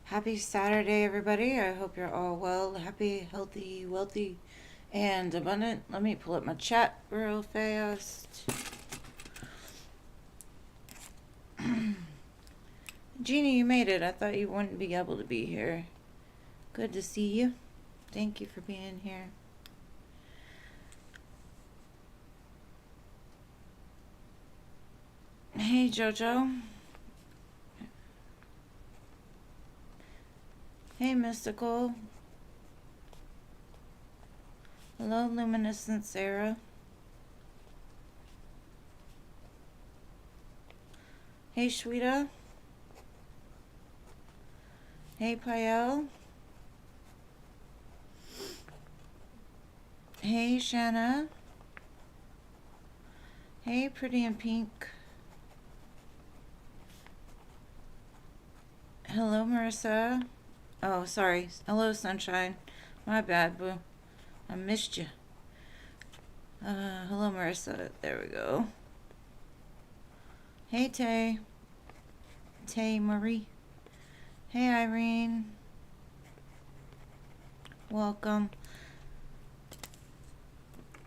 Happy Saturday, everybody. I hope you're all well, happy, healthy, wealthy, and abundant. Let me pull up my chat real fast. Jeannie, you made it. I thought you wouldn't be able to be here. Good to see you. Thank you for being here. Hey, JoJo. Hey, Mystical. Hello, Luminescent Sarah. Hey, Shweta. Hey, Pael. Hey, Shanna. Hey, Pretty in Pink. Hello, Marissa. Oh, sorry. Hello, Sunshine. My bad, boo. I missed you. Hello, Marissa. There we go. Hey, Tay. Tay Marie. Hey, Irene. Welcome.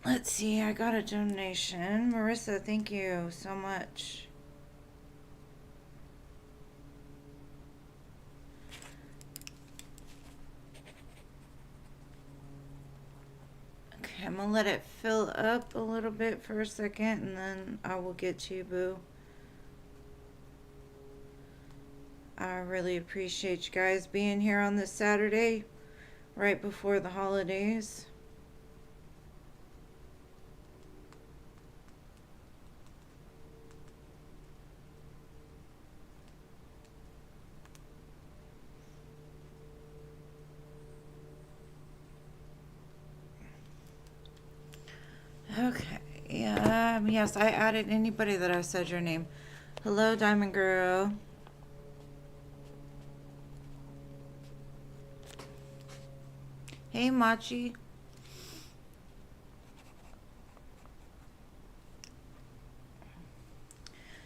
Let's see. I got a donation. Marissa, thank you so much. I'm gonna let it fill up a little bit for a second and then I will get to you, boo. I really appreciate you guys being here on this Saturday right before the holidays. Okay. Yes, I added anybody that I said your name. Hello, Diamond Girl. Hey, Machi.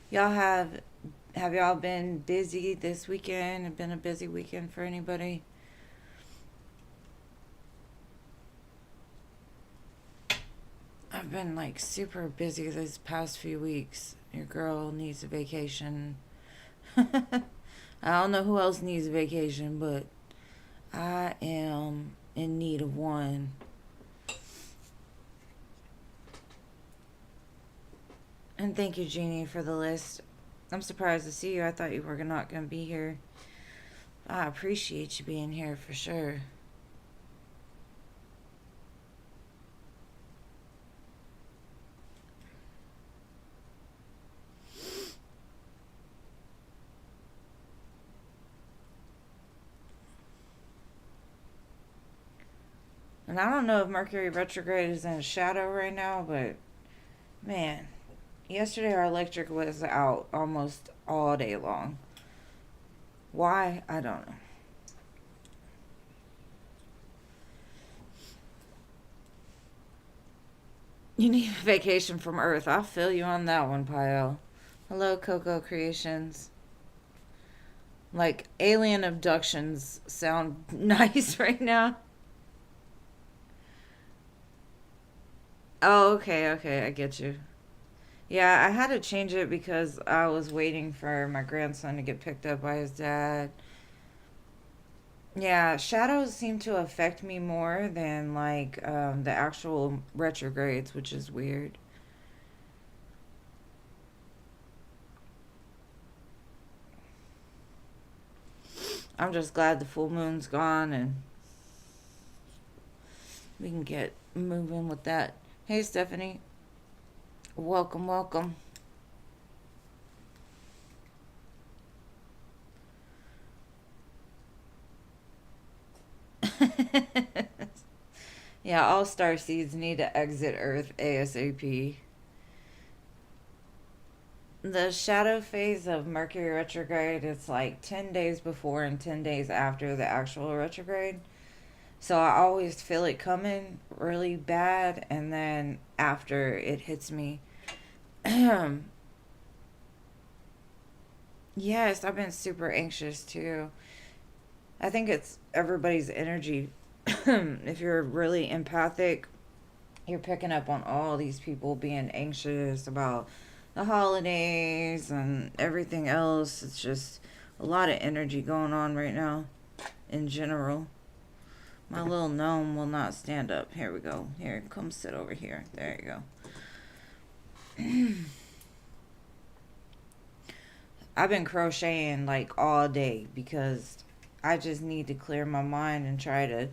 Y'all have y'all been busy this weekend? Have been a busy weekend for anybody? I've been like super busy these past few weeks. Your girl needs a vacation. I don't know who else needs a vacation, but I am in need of one. And thank you, Jeannie, for the list. I'm surprised to see you. I thought you were not going to be here. I appreciate you being here for sure. And I don't know if Mercury retrograde is in a shadow right now, but man, yesterday our electric was out almost all day long. Why? I don't know. You need a vacation from Earth. I'll feel you on that one, Pyle. Hello, Coco Creations. Like, alien abductions sound nice right now. Oh, okay, I get you. Yeah, I had to change it because I was waiting for my grandson to get picked up by his dad. Yeah, shadows seem to affect me more than like the actual retrogrades, which is weird. I'm just glad the full moon's gone and we can get moving with that. Hey, Stephanie. Welcome, welcome. Yeah, all star seeds need to exit Earth ASAP. The shadow phase of Mercury retrograde is like 10 days before and 10 days after the actual retrograde. So I always feel it coming really bad, and then after it hits me. Yes, I've been super anxious too. I think it's everybody's energy. If you're really empathic, you're picking up on all these people being anxious about the holidays and everything else. It's just a lot of energy going on right now in general. My little gnome will not stand up. Here we go. Here, come sit over here. There you go. I've been crocheting like all day because I just need to clear my mind and try to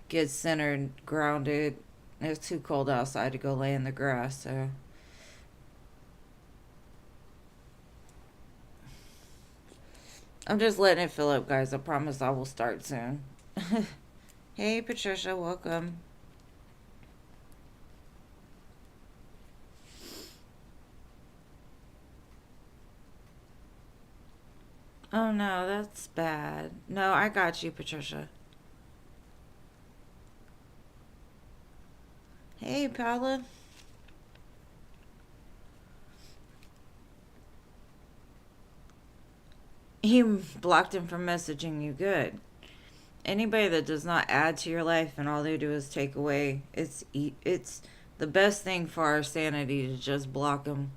get centered, grounded. It's too cold outside to go lay in the grass, so I'm just letting it fill up, guys. I promise I will start soon. Hey, Patricia, welcome. Oh no, that's bad. No, I got you, Patricia. Hey, Paula. He blocked him from messaging you. Good. Anybody that does not add to your life and all they do is take away, it's the best thing for our sanity to just block them.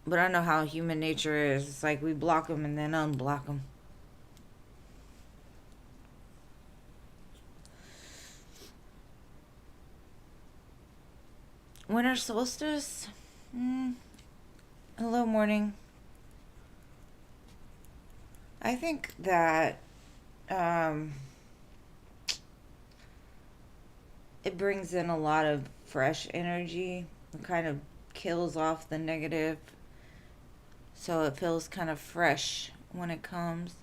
But I know how human nature is. It's like we block them and then unblock them. Winter solstice? Hello, morning. I think that um, it brings in a lot of fresh energy. It kind of kills off the negative. So it feels kind of fresh when it comes.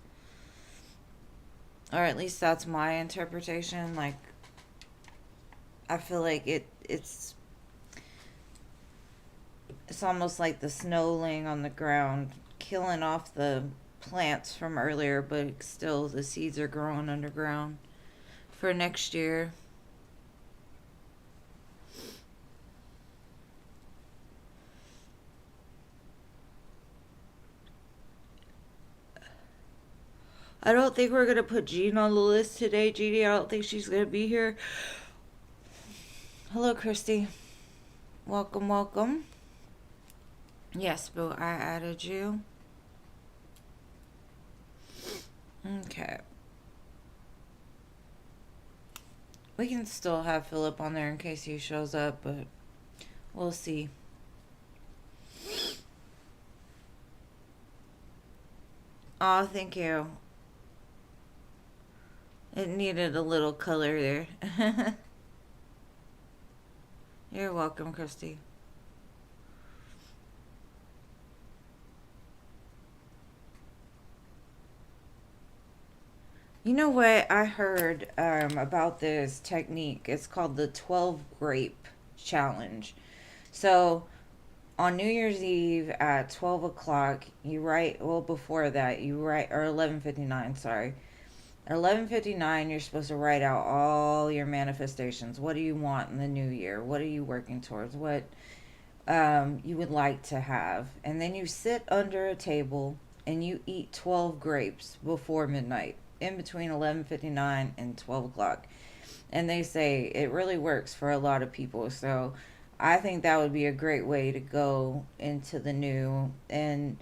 Or at least that's my interpretation. Like, I feel like it's almost like the snow laying on the ground, killing off the plants from earlier, but still the seeds are growing underground for next year. I don't think we're going to put Jean on the list today, Jeannie. I don't think she's going to be here. Hello, Christy. Welcome, welcome. Yes, Boo, I added you. Okay. We can still have Philip on there in case he shows up, but we'll see. Aw, thank you. It needed a little color there. You're welcome, Christy. You know what I heard about this technique? It's called the 12 grape challenge. So on New Year's Eve at 12 o'clock, you write, well, before that, you write, or 11:59, sorry. At 11:59, you're supposed to write out all your manifestations. What do you want in the new year? What are you working towards? What you would like to have? And then you sit under a table and you eat 12 grapes before midnight, in between 11:59 and 12 o'clock. And they say it really works for a lot of people. So I think that would be a great way to go into the new and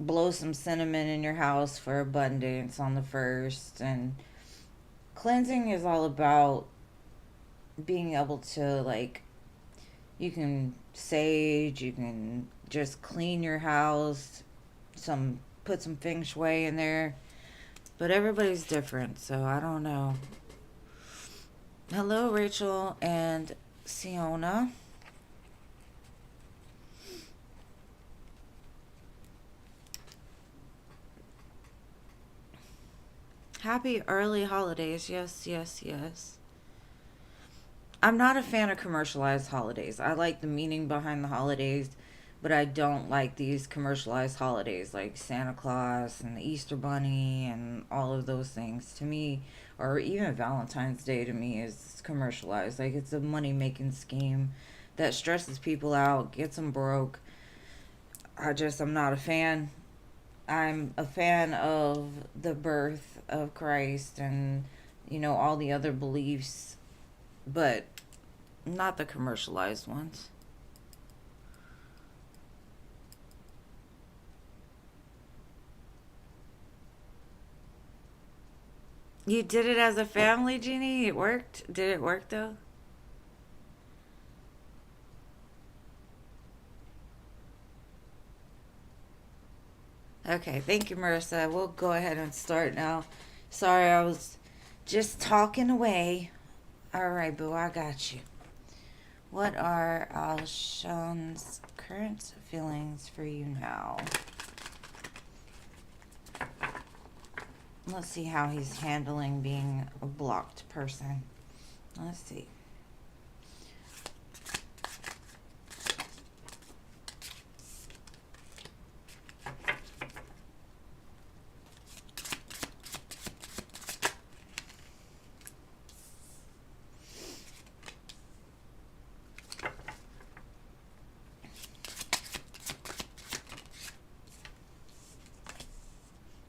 blow some cinnamon in your house for abundance on the first. And cleansing is all about being able to, like, you can sage, you can just clean your house, put some feng shui in there. But everybody's different, so I don't know. Hello, Rachel and Siona. Happy early holidays. Yes, yes, yes. I'm not a fan of commercialized holidays. I like the meaning behind the holidays, but I don't like these commercialized holidays like Santa Claus and the Easter Bunny and all of those things. To me, or even Valentine's Day to me is commercialized. Like, it's a money making scheme that stresses people out, gets them broke. I'm not a fan. I'm a fan of the birth of Christ and, all the other beliefs, but not the commercialized ones. You did it as a family, Jeannie? It worked? Did it work though? Okay, thank you, Marissa. We'll go ahead and start now. Sorry, I was just talking away. All right, boo, I got you. What are Alshon's current feelings for you now? Let's see how he's handling being a blocked person. Let's see.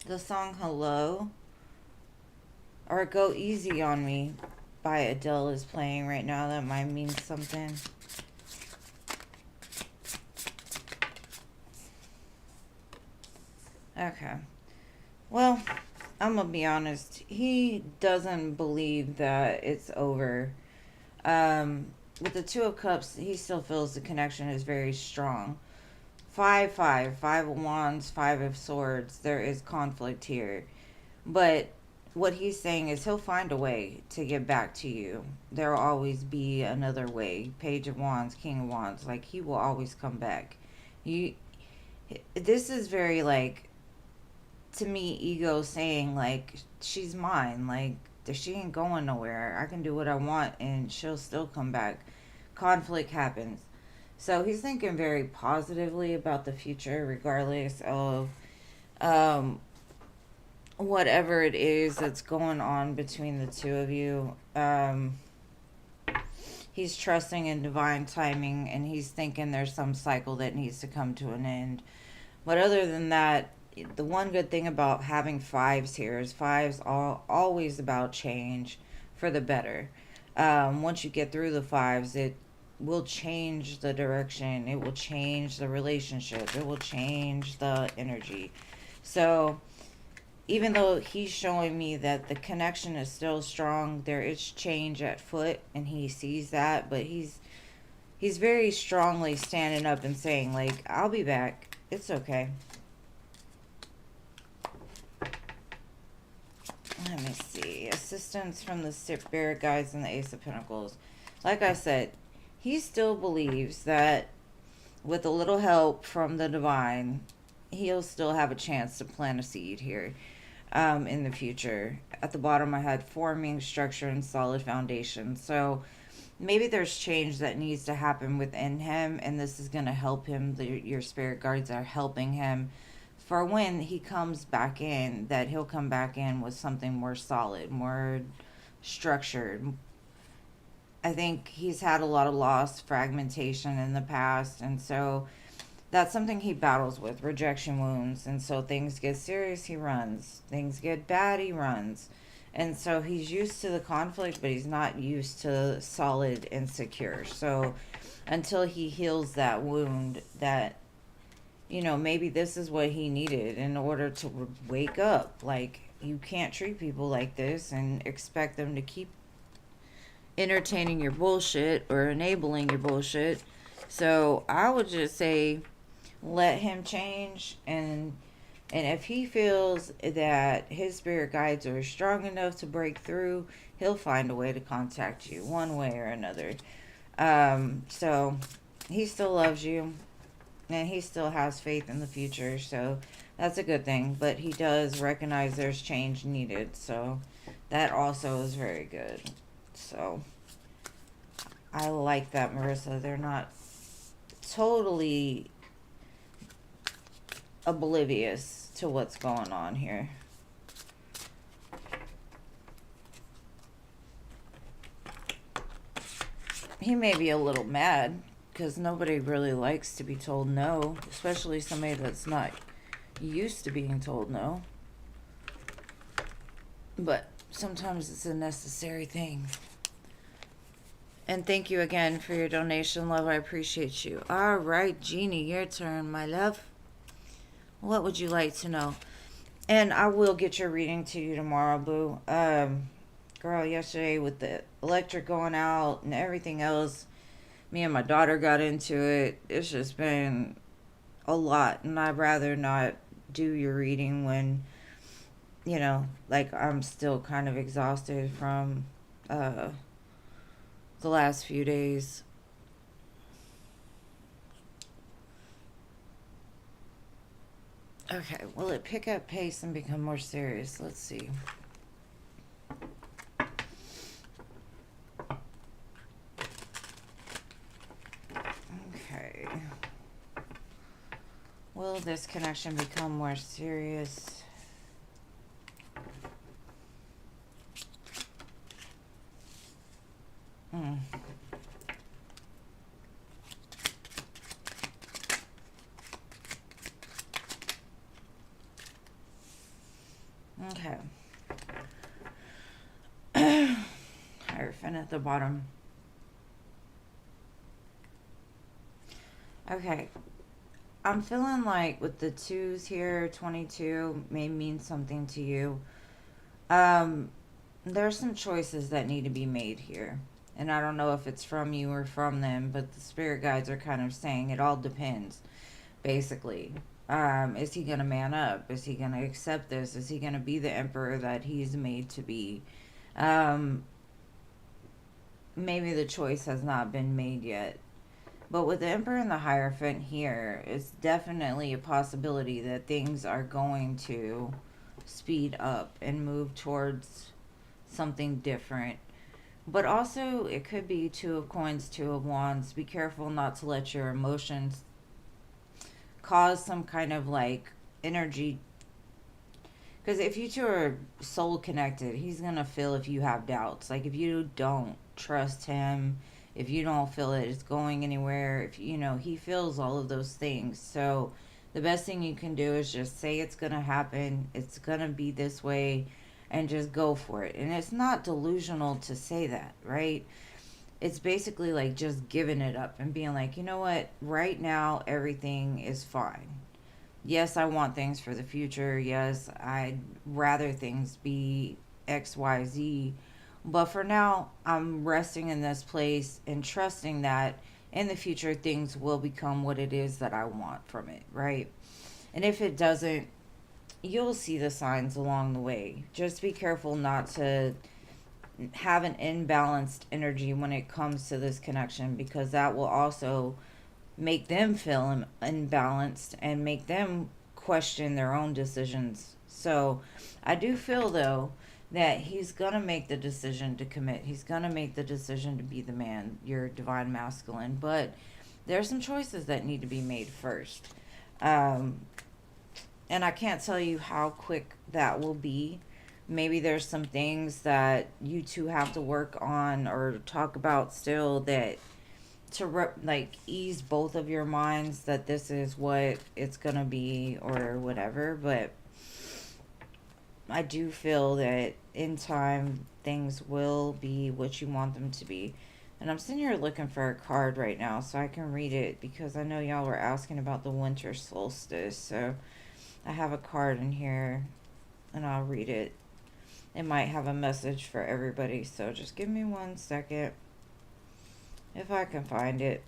The song Hello or Go Easy on Me by Adele is playing right now. That might mean something. Okay. Well, I'm gonna be honest. He doesn't believe that it's over. With the Two of Cups, he still feels the connection is very strong. Five of Wands, Five of Swords. There is conflict here. But what he's saying is he'll find a way to get back to you. There will always be another way. Page of Wands, King of Wands. Like, he will always come back. You. This is very, like, to me, ego saying, like, she's mine. Like, she ain't going nowhere. I can do what I want and she'll still come back. Conflict happens. So he's thinking very positively about the future, regardless of um, whatever it is that's going on between the two of you. He's trusting in divine timing, and he's thinking there's some cycle that needs to come to an end. But other than that, the one good thing about having fives here is fives are always about change for the better. Once you get through the fives, it will change the direction. It will change the relationship. It will change the energy. So even though he's showing me that the connection is still strong, there is change at foot, and he sees that, but he's very strongly standing up and saying, like, I'll be back. It's okay. Let me see. Assistance from the Spirit Guides and the Ace of Pentacles. Like I said, he still believes that with a little help from the divine, he'll still have a chance to plant a seed here in the future. At the bottom, I had forming, structure, and solid foundation. So maybe there's change that needs to happen within him, and this is going to help him. Your spirit guides are helping him for when he comes back in, that he'll come back in with something more solid, more structured. I think he's had a lot of loss, fragmentation in the past, and so that's something he battles with, rejection wounds. And so things get serious, he runs. Things get bad, he runs. And so he's used to the conflict, but he's not used to solid and secure. So until he heals that wound, that, maybe this is what he needed in order to wake up. Like, you can't treat people like this and expect them to keep entertaining your bullshit or enabling your bullshit. So I would just say, let him change, and if he feels that his spirit guides are strong enough to break through, he'll find a way to contact you one way or another. So he still loves you, and he still has faith in the future, so that's a good thing. But he does recognize there's change needed, so that also is very good. So I like that, Marissa. They're not totally oblivious to what's going on here. He may be a little mad because nobody really likes to be told no, especially somebody that's not used to being told no. But sometimes it's a necessary thing. And thank you again for your donation, love. I appreciate you. All right, Jeannie, your turn, my love. What would you like to know? And I will get your reading to you tomorrow, boo. Girl, yesterday with the electric going out and everything else, me and my daughter got into it. It's just been a lot, and I'd rather not do your reading when, like I'm still kind of exhausted from the last few days. Okay, will it pick up pace and become more serious? Let's see. Okay. Will this connection become more serious? Okay. Hierophant at the bottom. Okay. I'm feeling like with the twos here, 22 may mean something to you. There's some choices that need to be made here. And I don't know if it's from you or from them, but the spirit guides are kind of saying it all depends, basically. Is he going to man up? Is he going to accept this? Is he going to be the emperor that he's made to be? Um, Maybe the choice has not been made yet. But with the Emperor and the Hierophant here, it's definitely a possibility that things are going to speed up and move towards something different. But also, it could be Two of Coins, Two of Wands. Be careful not to let your emotions cause some kind of like energy. Because if you two are soul connected, he's going to feel if you have doubts. Like if you don't trust him, if you don't feel that it's going anywhere, if he feels all of those things. So the best thing you can do is just say it's going to happen, it's going to be this way, and just go for it. And it's not delusional to say that, right? It's basically like just giving it up and being like, you know what, right now everything is fine. Yes, I want things for the future. Yes, I'd rather things be XYZ. But for now, I'm resting in this place and trusting that in the future things will become what it is that I want from it, right? And if it doesn't, you'll see the signs along the way. Just be careful not to have an imbalanced energy when it comes to this connection, because that will also make them feel imbalanced and make them question their own decisions. So I do feel though that he's gonna make the decision to commit. He's gonna make the decision to be the man, your divine masculine. But there are some choices that need to be made first. Um, and I can't tell you how quick that will be. Maybe there's some things that you two have to work on or talk about still, that to like ease both of your minds that this is what it's gonna be or whatever. But I do feel that in time things will be what you want them to be. And I'm sitting here looking for a card right now so I can read it, because I know y'all were asking about the winter solstice. So I have a card in here and I'll read it. It might have a message for everybody, so just give me 1 second if I can find it.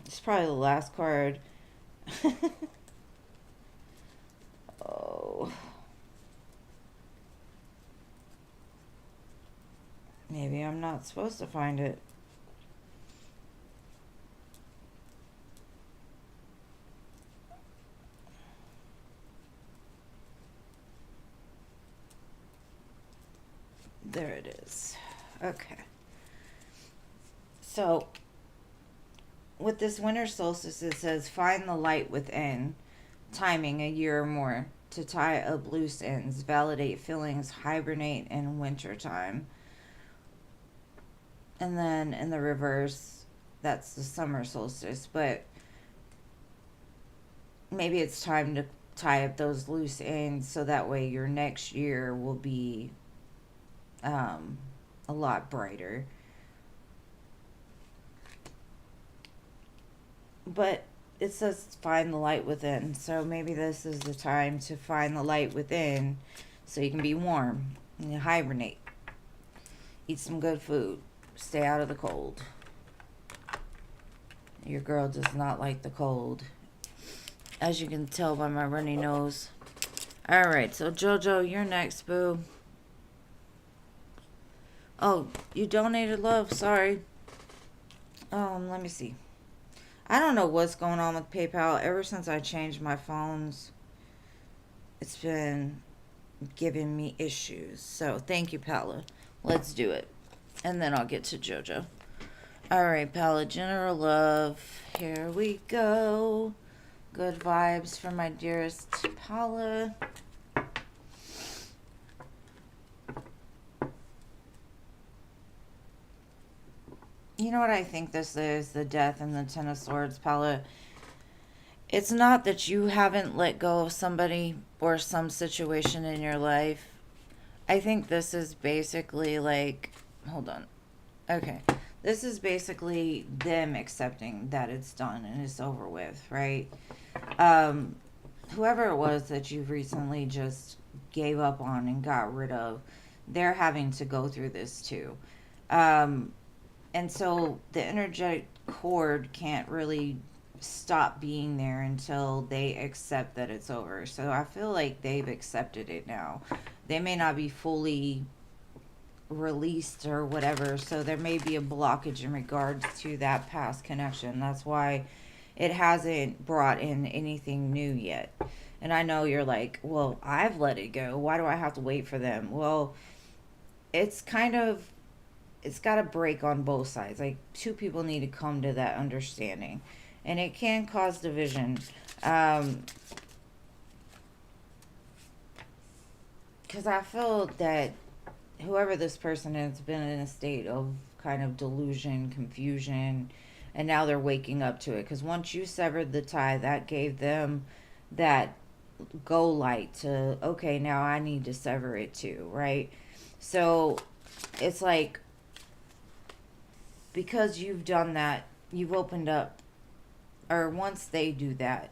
It's probably the last card. Oh. Maybe I'm not supposed to find it. There it is. Okay. So, with this winter solstice, it says, find the light within, timing a year or more, to tie up loose ends, validate feelings, hibernate in winter time. And then in the reverse, that's the summer solstice. But maybe it's time to tie up those loose ends so that way your next year will be um, a lot brighter. But it says find the light within. So maybe this is the time to find the light within so you can be warm and you hibernate. Eat some good food. Stay out of the cold. Your girl does not like the cold, as you can tell by my runny nose. Alright, so Jojo, you're next, boo. Oh, you donated love. Sorry. Let me see. I don't know what's going on with PayPal. Ever since I changed my phones, it's been giving me issues. So thank you, Paula. Let's do it. And then I'll get to Jojo. Alright, Paula, general love. Here we go. Good vibes for my dearest Paula. You know what I think this is? The Death and the Ten of Swords, Paula. It's not that you haven't let go of somebody or some situation in your life. I think this is basically like, hold on. Okay. This is basically them accepting that it's done and it's over with, right? Whoever it was that you recently just gave up on and got rid of, they're having to go through this too. And so the energetic cord can't really stop being there until they accept that it's over. So I feel like they've accepted it now. They may not be fully released or whatever, so there may be a blockage in regards to that past connection. That's why it hasn't brought in anything new yet. And I know you're like, well, I've let it go. Why do I have to wait for them? Well, it's got to break on both sides. Like, two people need to come to that understanding. And it can cause division. Because I feel that whoever this person has been in a state of kind of delusion, confusion, and now they're waking up to it. Because once you severed the tie, that gave them that go light to, okay, now I need to sever it too, right? So it's like, because you've done that, you've opened up, or once they do that,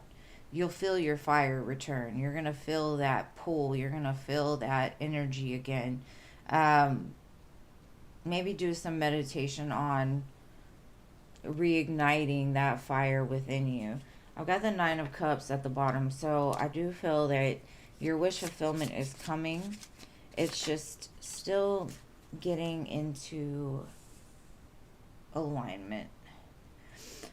you'll feel your fire return. You're going to feel that pull. You're going to feel that energy again. Maybe do some meditation on reigniting that fire within you. I've got the Nine of Cups at the bottom, so I do feel that your wish fulfillment is coming. It's just still getting into alignment.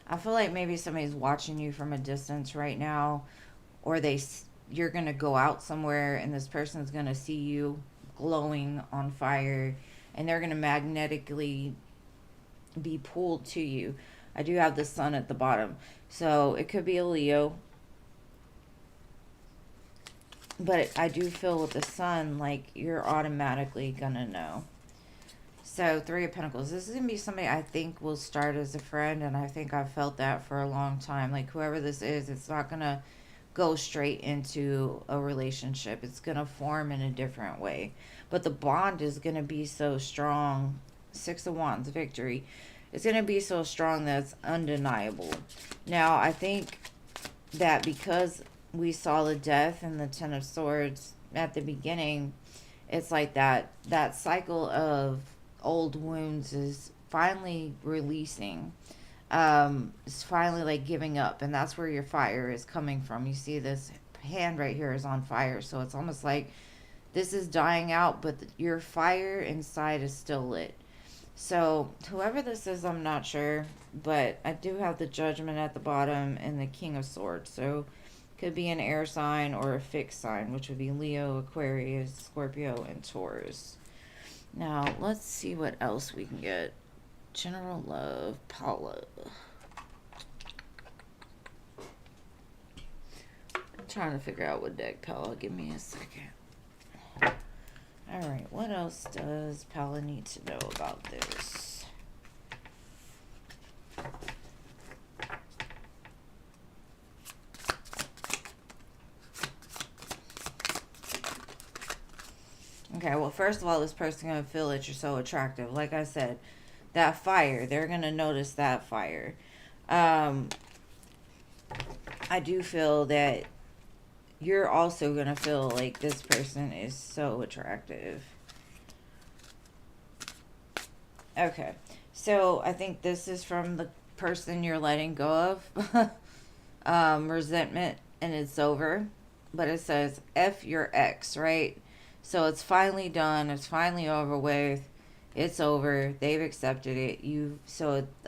I feel like maybe somebody's watching you from a distance right now, or you're going to go out somewhere and this person's going to see you glowing on fire and they're going to magnetically be pulled to you. I do have the sun at the bottom, so it could be a Leo, but I do feel with the sun like you're automatically going to know. So, Three of Pentacles. This is going to be somebody I think will start as a friend, and I think I've felt that for a long time. Like, whoever this is, it's not going to go straight into a relationship. It's going to form in a different way. But the bond is going to be so strong. Six of Wands, victory. It's going to be so strong that it's undeniable. Now, I think that because we saw the Death and the Ten of Swords at the beginning, it's like that cycle of old wounds is finally releasing. It's finally like giving up, and that's where your fire is coming from. You see this hand right here is on fire, so it's almost like this is dying out, but your fire inside is still lit. So whoever this is, I'm not sure, but I do have the Judgment at the bottom and the King of Swords. So could be an air sign or a fixed sign, which would be Leo, Aquarius, Scorpio, and Taurus. Now, let's see what else we can get. General love, Paula. I'm trying to figure out what deck, Paula. Give me a second. Alright, what else does Paula need to know about this? Okay, well, first of all, this person going to feel that you're so attractive. Like I said, that fire, they're going to notice that fire. Um, I do feel that you're also going to feel like this person is so attractive. Okay, so I think this is from the person you're letting go of. Resentment, and it's over. But it says F your ex, right? So it's finally done. It's finally over with. It's over. They've accepted it.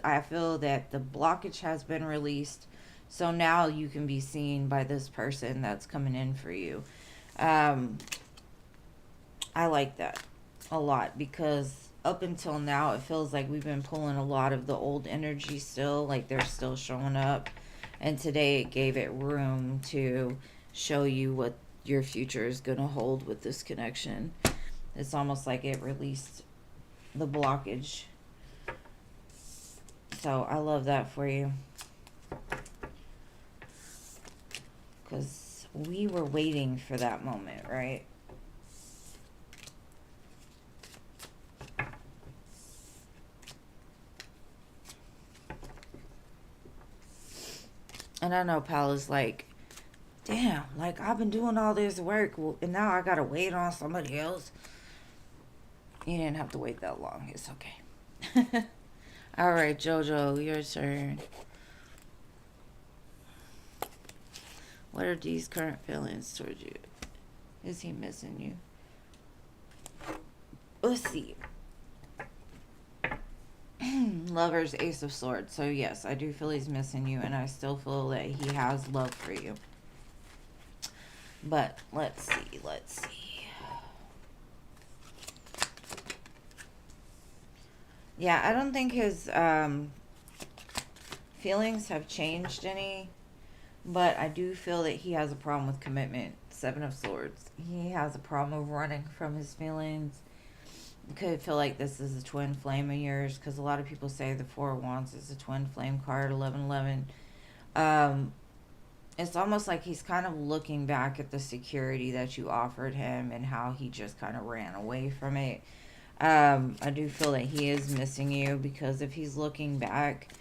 I feel that the blockage has been released. So now you can be seen by this person that's coming in for you. Um, I like that a lot because up until now it feels like we've been pulling a lot of the old energy still, like they're still showing up. And today it gave it room to show you what your future is going to hold with this connection. It's almost like it released the blockage. So I love that for you. Because we were waiting for that moment, right? And I know Pal is like, damn, like I've been doing all this work and now I gotta wait on somebody else. You didn't have to wait that long. It's okay. Alright, Jojo, your turn. What are these current feelings towards you? Is he missing you? Let's see. Lover's Ace of Swords. So yes, I do feel he's missing you, and I still feel that he has love for you. But let's see. Yeah, I don't think his feelings have changed any, but I do feel that he has a problem with commitment. Seven of Swords. He has a problem of running from his feelings. Could feel like this is a twin flame of yours, because a lot of people say the Four of Wands is a twin flame card, 1111. It's almost like he's kind of looking back at the security that you offered him and how he just kind of ran away from it. I do feel that he is missing you, because if he's looking back,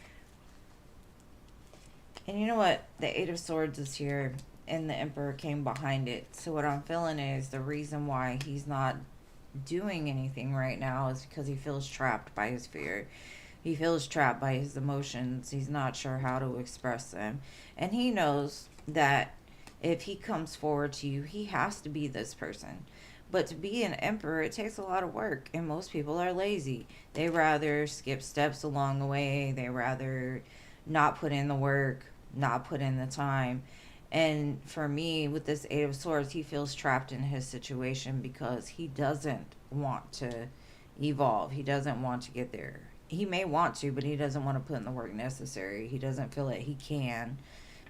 and you know what, the Eight of Swords is here and the Emperor came behind it. So what I'm feeling is the reason why he's not doing anything right now is because he feels trapped by his fear. He feels trapped by his emotions. He's not sure how to express them. And he knows that if he comes forward to you, he has to be this person. But to be an emperor, it takes a lot of work. And most people are lazy. They rather skip steps along the way. They rather not put in the work, not put in the time. And for me, with this Eight of Swords, he feels trapped in his situation because he doesn't want to evolve. He doesn't want to get there. He may want to, but he doesn't want to put in the work necessary. He doesn't feel that he can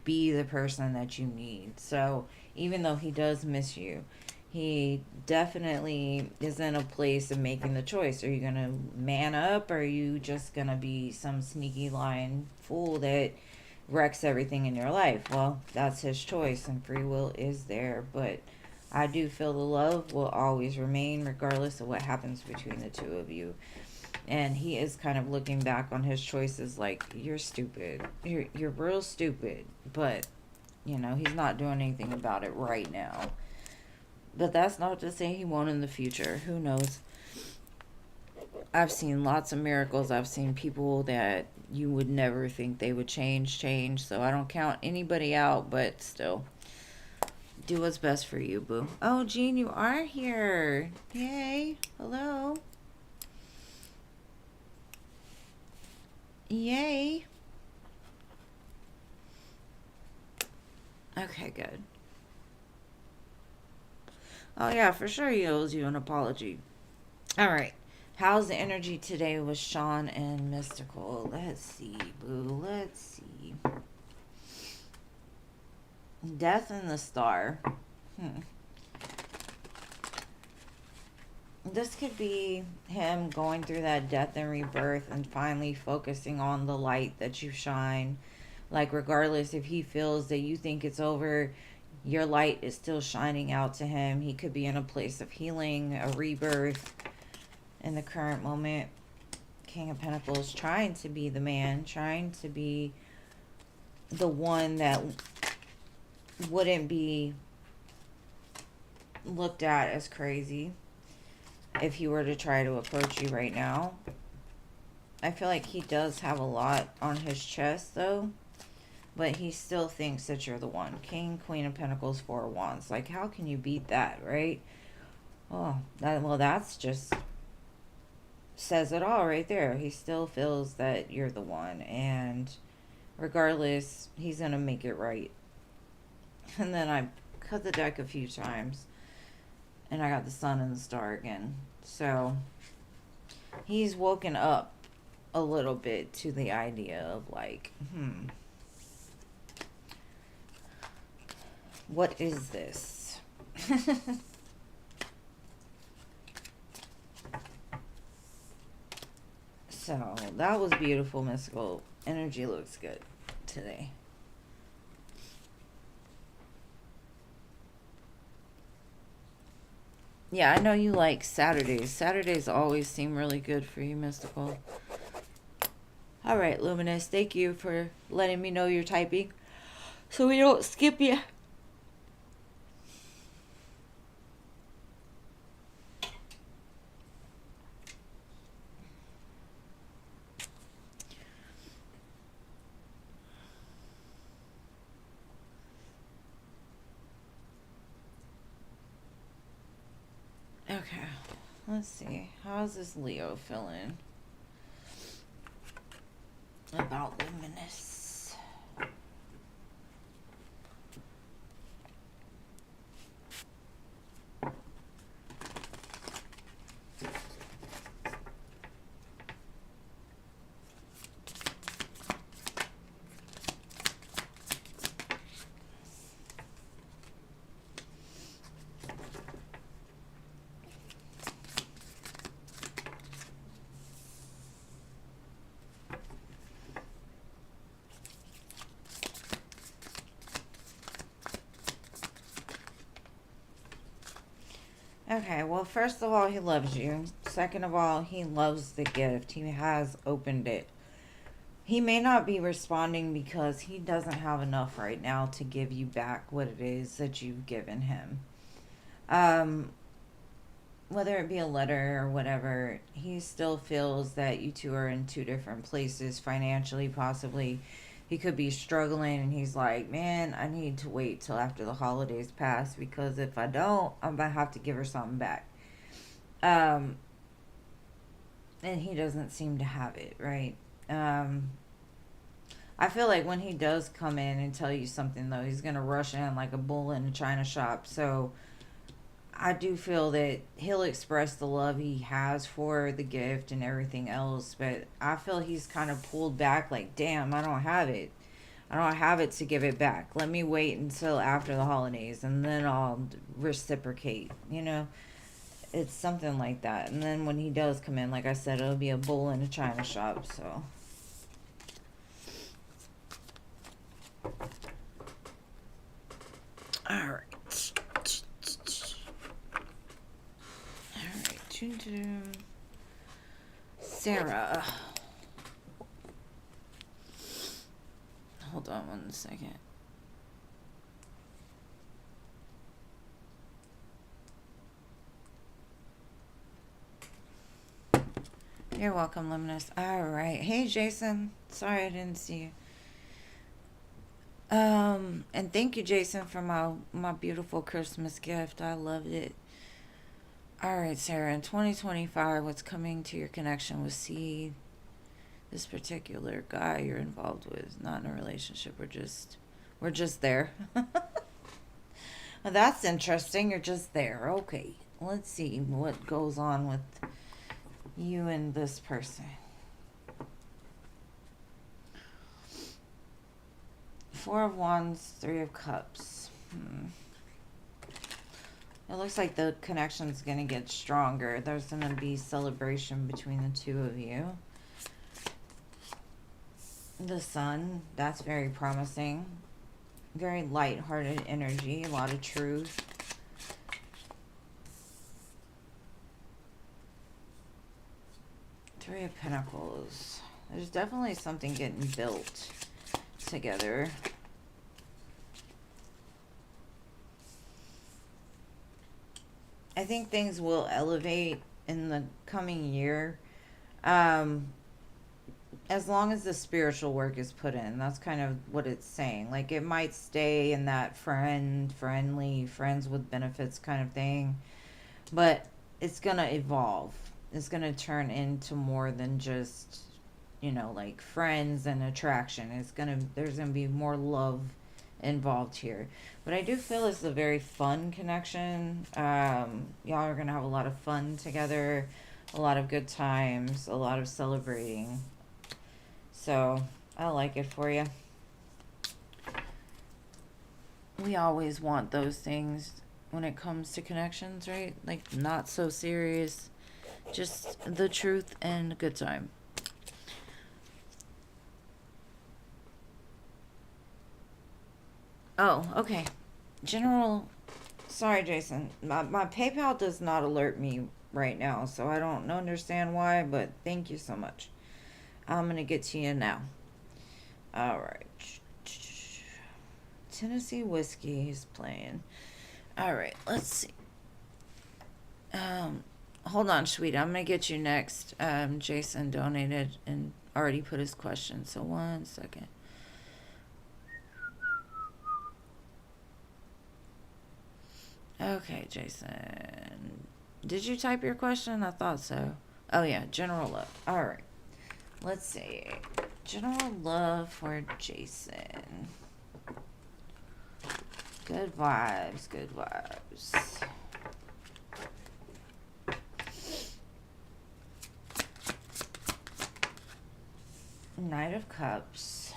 be the person that you need. So even though he does miss you, he definitely is in a place of making the choice. Are you going to man up, or are you just going to be some sneaky lying fool that wrecks everything in your life? Well, that's his choice, and free will is there. But I do feel the love will always remain regardless of what happens between the two of you. And he is kind of looking back on his choices like, you're stupid. You're real stupid. But, you know, he's not doing anything about it right now. But that's not to say he won't in the future. Who knows? I've seen lots of miracles. I've seen people that you would never think they would change. So I don't count anybody out, but still, do what's best for you, boo. Oh, Jean, you are here. Yay. Hello. Yay. Okay, good. Oh, yeah, for sure he owes you an apology. All right. How's the energy today with Sean and Mystical? Let's see, boo. Let's see. Death and the Star. This could be him going through that death and rebirth and finally focusing on the light that you shine. Like, regardless if he feels that you think it's over, Your light is still shining out to him. He could be in a place of healing, a rebirth in the current moment. King of Pentacles, trying to be the man, trying to be the one that wouldn't be looked at as crazy if he were to try to approach you right now. I feel like he does have a lot on his chest, though. But he still thinks that you're the one. King, Queen of Pentacles, Four of Wands. Like, how can you beat that, right? Oh, that's just says it all right there. He still feels that you're the one. And regardless, he's going to make it right. And then I cut the deck a few times. And I got the Sun and the Star again. So, he's woken up a little bit to the idea of like, what is this? So, that was beautiful, mystical. Energy looks good today. Yeah, I know you like Saturdays. Saturdays always seem really good for you, mystical. All right, Luminous, thank you for letting me know you're typing so we don't skip you. Okay, let's see. How's this Leo feeling about Luminous? Okay, well, first of all, he loves you. Second of all, he loves the gift. He has opened it. He may not be responding because he doesn't have enough right now to give you back what it is that you've given him. Whether it be a letter or whatever, he still feels that you two are in two different places financially, possibly. He could be struggling and he's like, man, I need to wait till after the holidays pass because if I don't, I'm going to have to give her something back. And he doesn't seem to have it, right? I feel like when he does come in and tell you something, though, he's going to rush in like a bull in a china shop. So I do feel that he'll express the love he has for the gift and everything else, but I feel he's kind of pulled back like, damn, I don't have it. I don't have it to give it back. Let me wait until after the holidays and then I'll reciprocate, you know? It's something like that. And then when he does come in, like I said, it'll be a bull in a china shop, so. All right. Sarah. Hold on 1 second. You're welcome, Luminous. All right. Hey, Jason. Sorry I didn't see you. And thank you, Jason, for my beautiful Christmas gift. I loved it. All right, Sarah, in 2025, what's coming to your connection with C? This particular guy you're involved with, not in a relationship. We're just there. Well, that's interesting. You're just there. Okay. Let's see what goes on with you and this person. Four of Wands, Three of Cups. It looks like the connection's going to get stronger. There's going to be celebration between the two of you. The Sun, that's very promising. Very light-hearted energy, a lot of truth. Three of Pentacles. There's definitely something getting built together. I think things will elevate in the coming year. As long as the spiritual work is put in. That's kind of what it's saying. Like, it might stay in that friendly, friends with benefits kind of thing. But it's going to evolve. It's going to turn into more than just, you know, like friends and attraction. There's going to be more love involved here. But I do feel it's a very fun connection. Y'all are going to have a lot of fun together, a lot of good times, a lot of celebrating. So I like it for you. We always want those things when it comes to connections, right? Like, not so serious, just the truth and a good time. Oh, okay. Sorry, Jason. My PayPal does not alert me right now, so I don't understand why, but thank you so much. I'm going to get to you now. All right. Tennessee Whiskey is playing. All right, let's see. Hold on, sweetie. I'm going to get you next. Jason donated and already put his question, so 1 second. Okay, Jason. Did you type your question? I thought so. Oh, yeah, general love. All right. Let's see. General love for Jason. Good vibes, good vibes. Knight of Cups.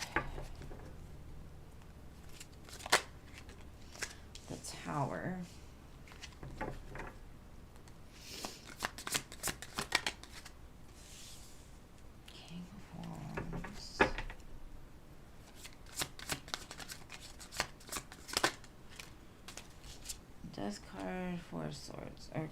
The Tower. King of Wands. Discard 4 of Swords. Okay.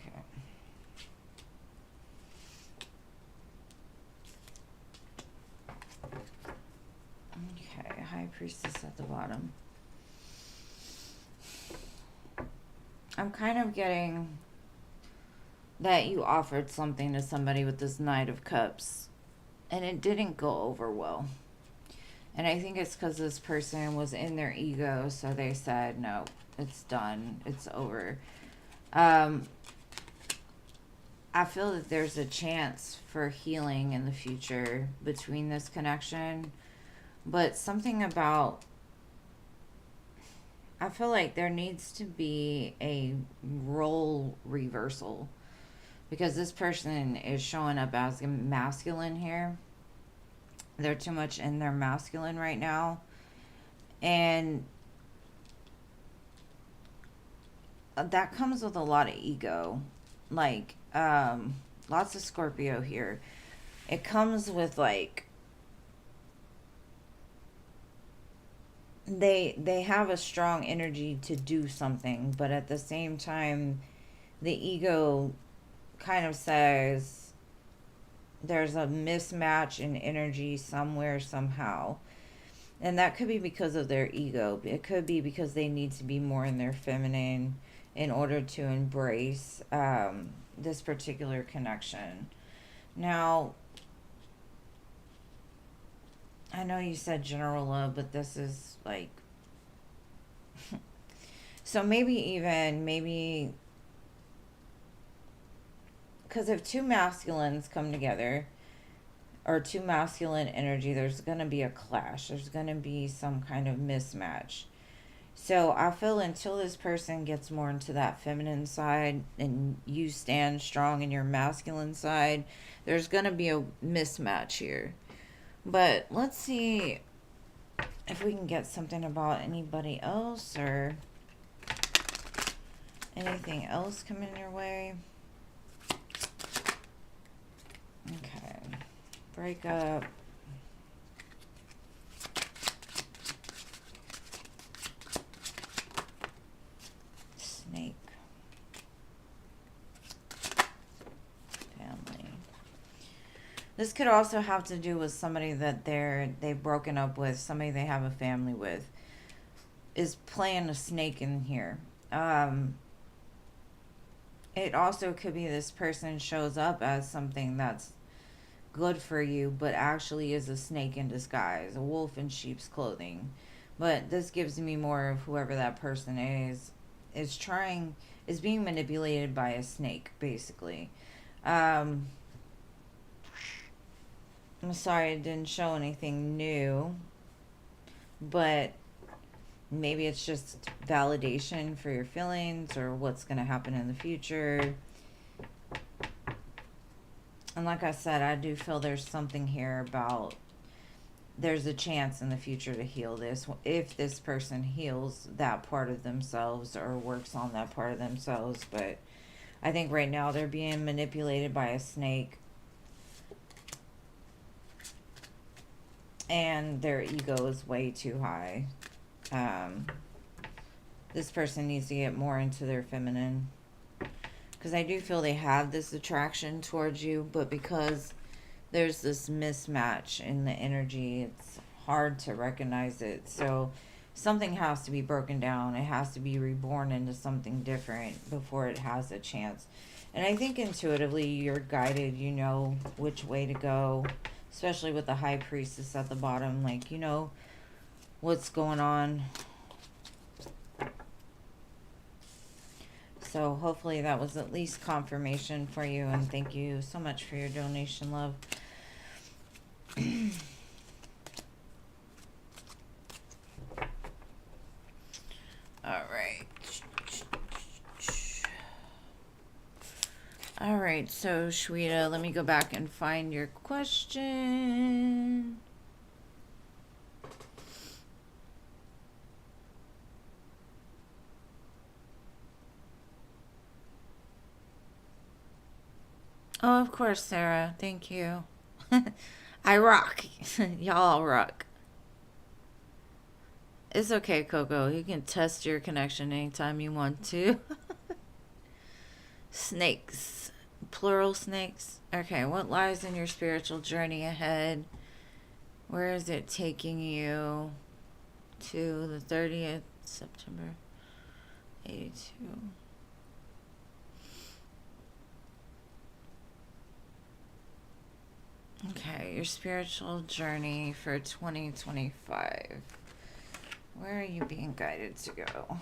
Okay, High Priestess at the bottom. I'm kind of getting that you offered something to somebody with this Knight of Cups, and it didn't go over well. And I think it's because this person was in their ego, so they said, no, it's done, it's over. I feel that there's a chance for healing in the future between this connection, but something about, I feel like there needs to be a role reversal, because this person is showing up as masculine here. They're too much in their masculine right now. And that comes with a lot of ego. Like, lots of Scorpio here. It comes with, like, they have a strong energy to do something, but at the same time, the ego kind of says there's a mismatch in energy somewhere, somehow. And that could be because of their ego. It could be because they need to be more in their feminine in order to embrace this particular connection. Now, I know you said general love, but this is like... so maybe... because if two masculines come together, or two masculine energy, there's going to be a clash. There's going to be some kind of mismatch. So I feel until this person gets more into that feminine side and you stand strong in your masculine side, there's going to be a mismatch here. But let's see if we can get something about anybody else or anything else coming your way. Okay. Breakup. This could also have to do with somebody that they've broken up with, somebody they have a family with, is playing a snake in here. It also could be this person shows up as something that's good for you, but actually is a snake in disguise, a wolf in sheep's clothing. But this gives me more of whoever that person is trying, is being manipulated by a snake, basically. Um, I'm sorry it didn't show anything new, but maybe it's just validation for your feelings or what's going to happen in the future. And like I said, I do feel there's something here about there's a chance in the future to heal this if this person heals that part of themselves or works on that part of themselves. But I think right now they're being manipulated by a snake, and their ego is way too high. Um, this person needs to get more into their feminine, because I do feel they have this attraction towards you, but because there's this mismatch in the energy, it's hard to recognize it. So something has to be broken down. It has to be reborn into something different before it has a chance. And I think intuitively you're guided, you know which way to go, especially with the high priestess at the bottom. Like, you know what's going on. So hopefully that was at least confirmation for you, and thank you so much for your donation, love. All right. All right, so Shweta, let me go back and find your question. Oh, of course, Sarah. Thank you. I rock. Y'all rock. It's okay, Coco. You can test your connection anytime you want to. Snakes. Plural snakes. Okay, what lies in your spiritual journey ahead? Where is it taking you to the 30th September 82? Okay, your spiritual journey for 2025. Where are you being guided to go?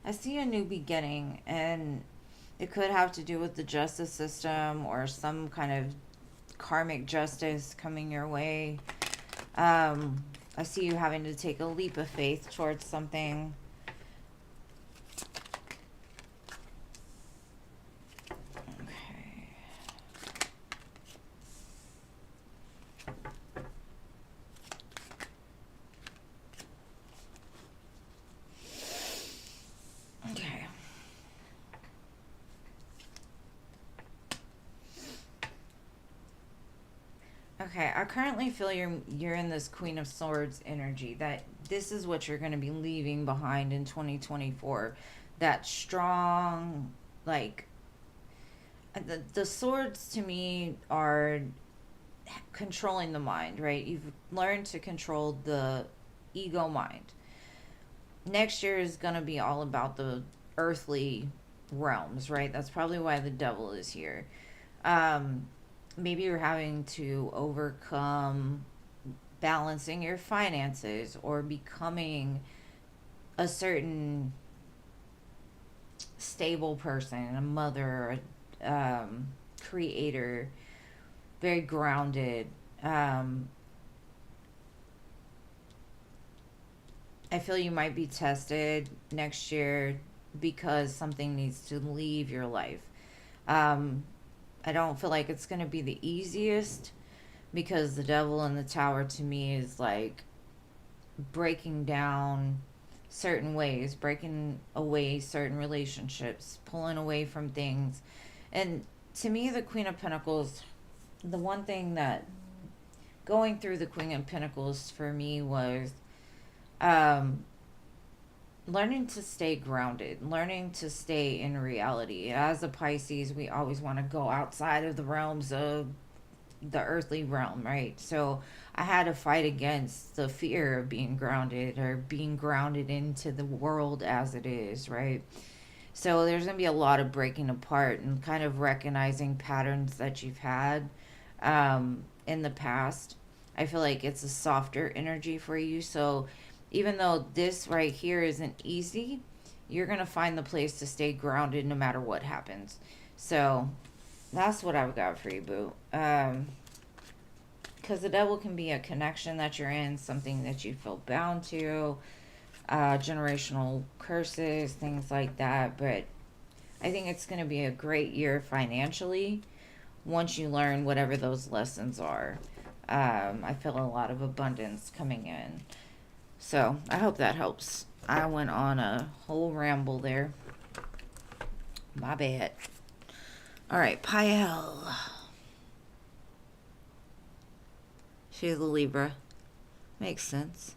I see a new beginning, and it could have to do with the justice system or some kind of karmic justice coming your way. I see you having to take a leap of faith towards something. Okay, I currently feel you're in this Queen of Swords energy, that this is what you're going to be leaving behind in 2024. That strong, like, the swords to me are controlling the mind, right? You've learned to control the ego mind. Next year is going to be all about the earthly realms, right? That's probably why the devil is here. Maybe you're having to overcome balancing your finances or becoming a certain stable person, a mother, a creator, very grounded. I feel you might be tested next year because something needs to leave your life. I don't feel like it's going to be the easiest, because the devil in the tower to me is like breaking down certain ways, breaking away certain relationships, pulling away from things. And to me, the Queen of Pentacles, the one thing that going through the Queen of Pentacles for me was learning to stay grounded, learning to stay in reality. As a Pisces, we always want to go outside of the realms of the earthly realm, right? So I had to fight against the fear of being grounded or being grounded into the world as it is, right? So there's going to be a lot of breaking apart and kind of recognizing patterns that you've had in the past. I feel like it's a softer energy for you. So even though this right here isn't easy, you're going to find the place to stay grounded no matter what happens. So that's what I've got for you, boo. Because the devil can be a connection that you're in, something that you feel bound to, generational curses, things like that. But I think it's going to be a great year financially once you learn whatever those lessons are. I feel a lot of abundance coming in. So I hope that helps. I went on a whole ramble there. My bad. All right, Pael. She's a Libra. Makes sense.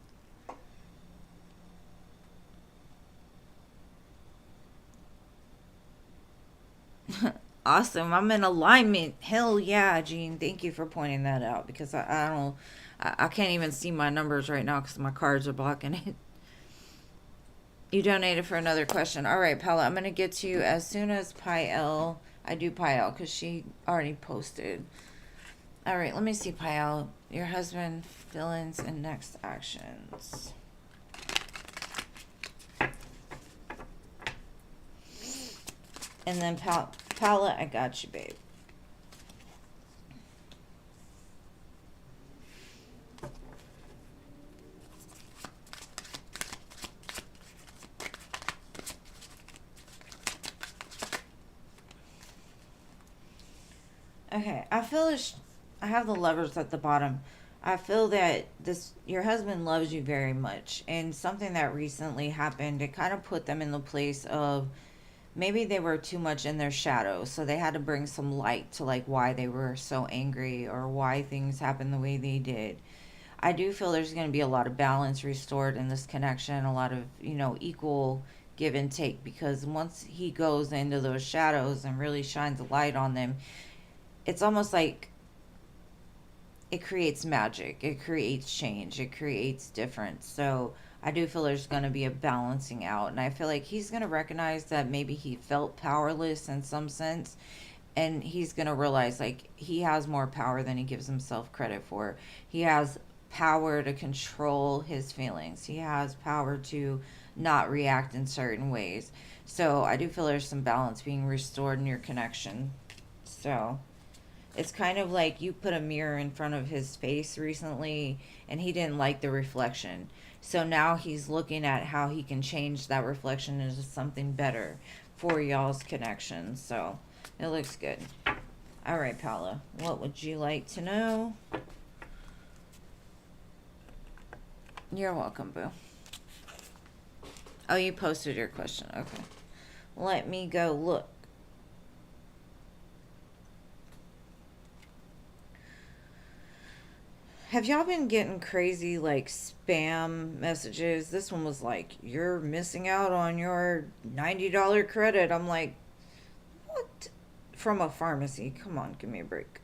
Awesome. I'm in alignment. Hell yeah, Jean. Thank you for pointing that out because I don't, I can't even see my numbers right now because my cards are blocking it. You donated for another question. All right, Paula, I'm going to get to you as soon as Pael. I do Pael because she already posted. All right, let me see, Pael. Your husband, feelings, and next actions. And then Paula, I got you, babe. Okay, I feel I have the Lovers at the bottom. I feel that your husband loves you very much, and something that recently happened, it kind of put them in the place of maybe they were too much in their shadow, so they had to bring some light to like why they were so angry or why things happened the way they did. I do feel there's going to be a lot of balance restored in this connection, a lot of, equal give and take, because once he goes into those shadows and really shines a light on them, it's almost like it creates magic, it creates change, it creates difference. So I do feel there's going to be a balancing out, and I feel like he's going to recognize that maybe he felt powerless in some sense, and he's going to realize like he has more power than he gives himself credit for. He has power to control his feelings, he has power to not react in certain ways. So I do feel there's some balance being restored in your connection. So it's kind of like you put a mirror in front of his face recently and he didn't like the reflection. So now he's looking at how he can change that reflection into something better for y'all's connection. So it looks good. All right, Paula, what would you like to know? You're welcome, boo. Oh, you posted your question. Okay. Let me go look. Have y'all been getting crazy like spam messages? This one was like, you're missing out on your $90 credit. I'm like, what? From a pharmacy. Come on, give me a break.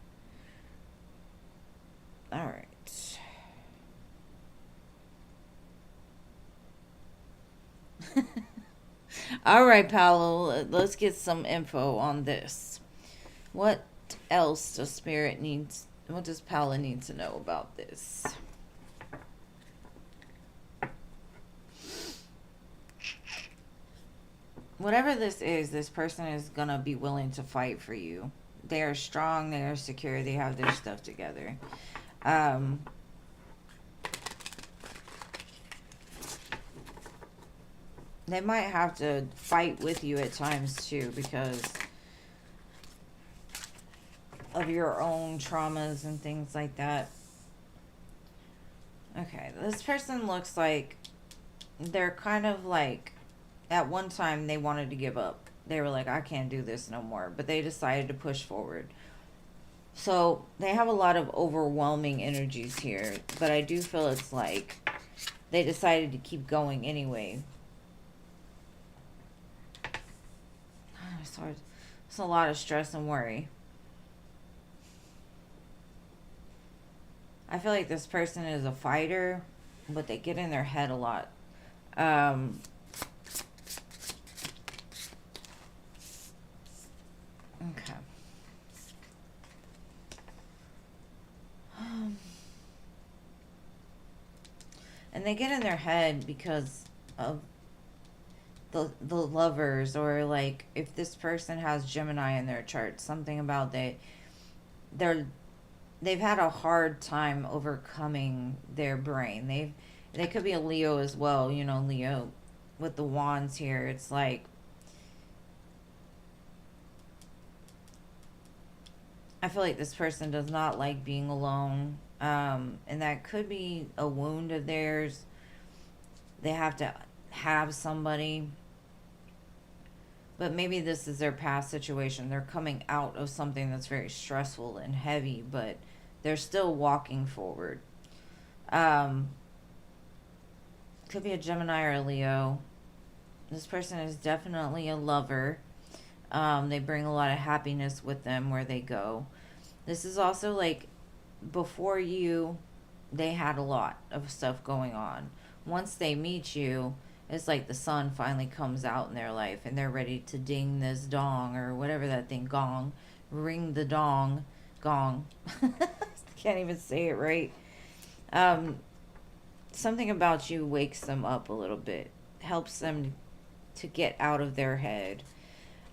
All right. All right, Paolo, let's get some info on this. What else does Spirit needs? What does Paula need to know about this? Whatever this is, this person is going to be willing to fight for you. They are strong, they are secure, they have their stuff together. They might have to fight with you at times too because of your own traumas and things like that. Okay, this person looks like they're kind of like, at one time they wanted to give up. They were like, I can't do this no more, but they decided to push forward. So they have a lot of overwhelming energies here, but I do feel it's like they decided to keep going anyway. So it's a lot of stress and worry. I feel like this person is a fighter, but they get in their head a lot. Okay. And they get in their head because of the lovers, or like if this person has Gemini in their chart, something about they've had a hard time overcoming their brain. They could be a Leo as well, Leo with the wands here. It's like I feel like this person does not like being alone. And that could be a wound of theirs. They have to have somebody. But maybe this is their past situation. They're coming out of something that's very stressful and heavy, but they're still walking forward. Could be a Gemini or a Leo. This person is definitely a lover. They bring a lot of happiness with them where they go. This is also like before you, they had a lot of stuff going on. Once they meet you, it's like the sun finally comes out in their life and they're ready to ding this dong or whatever that thing, gong, ring the dong, gong. Can't even say it right. Something about you wakes them up a little bit, helps them to get out of their head.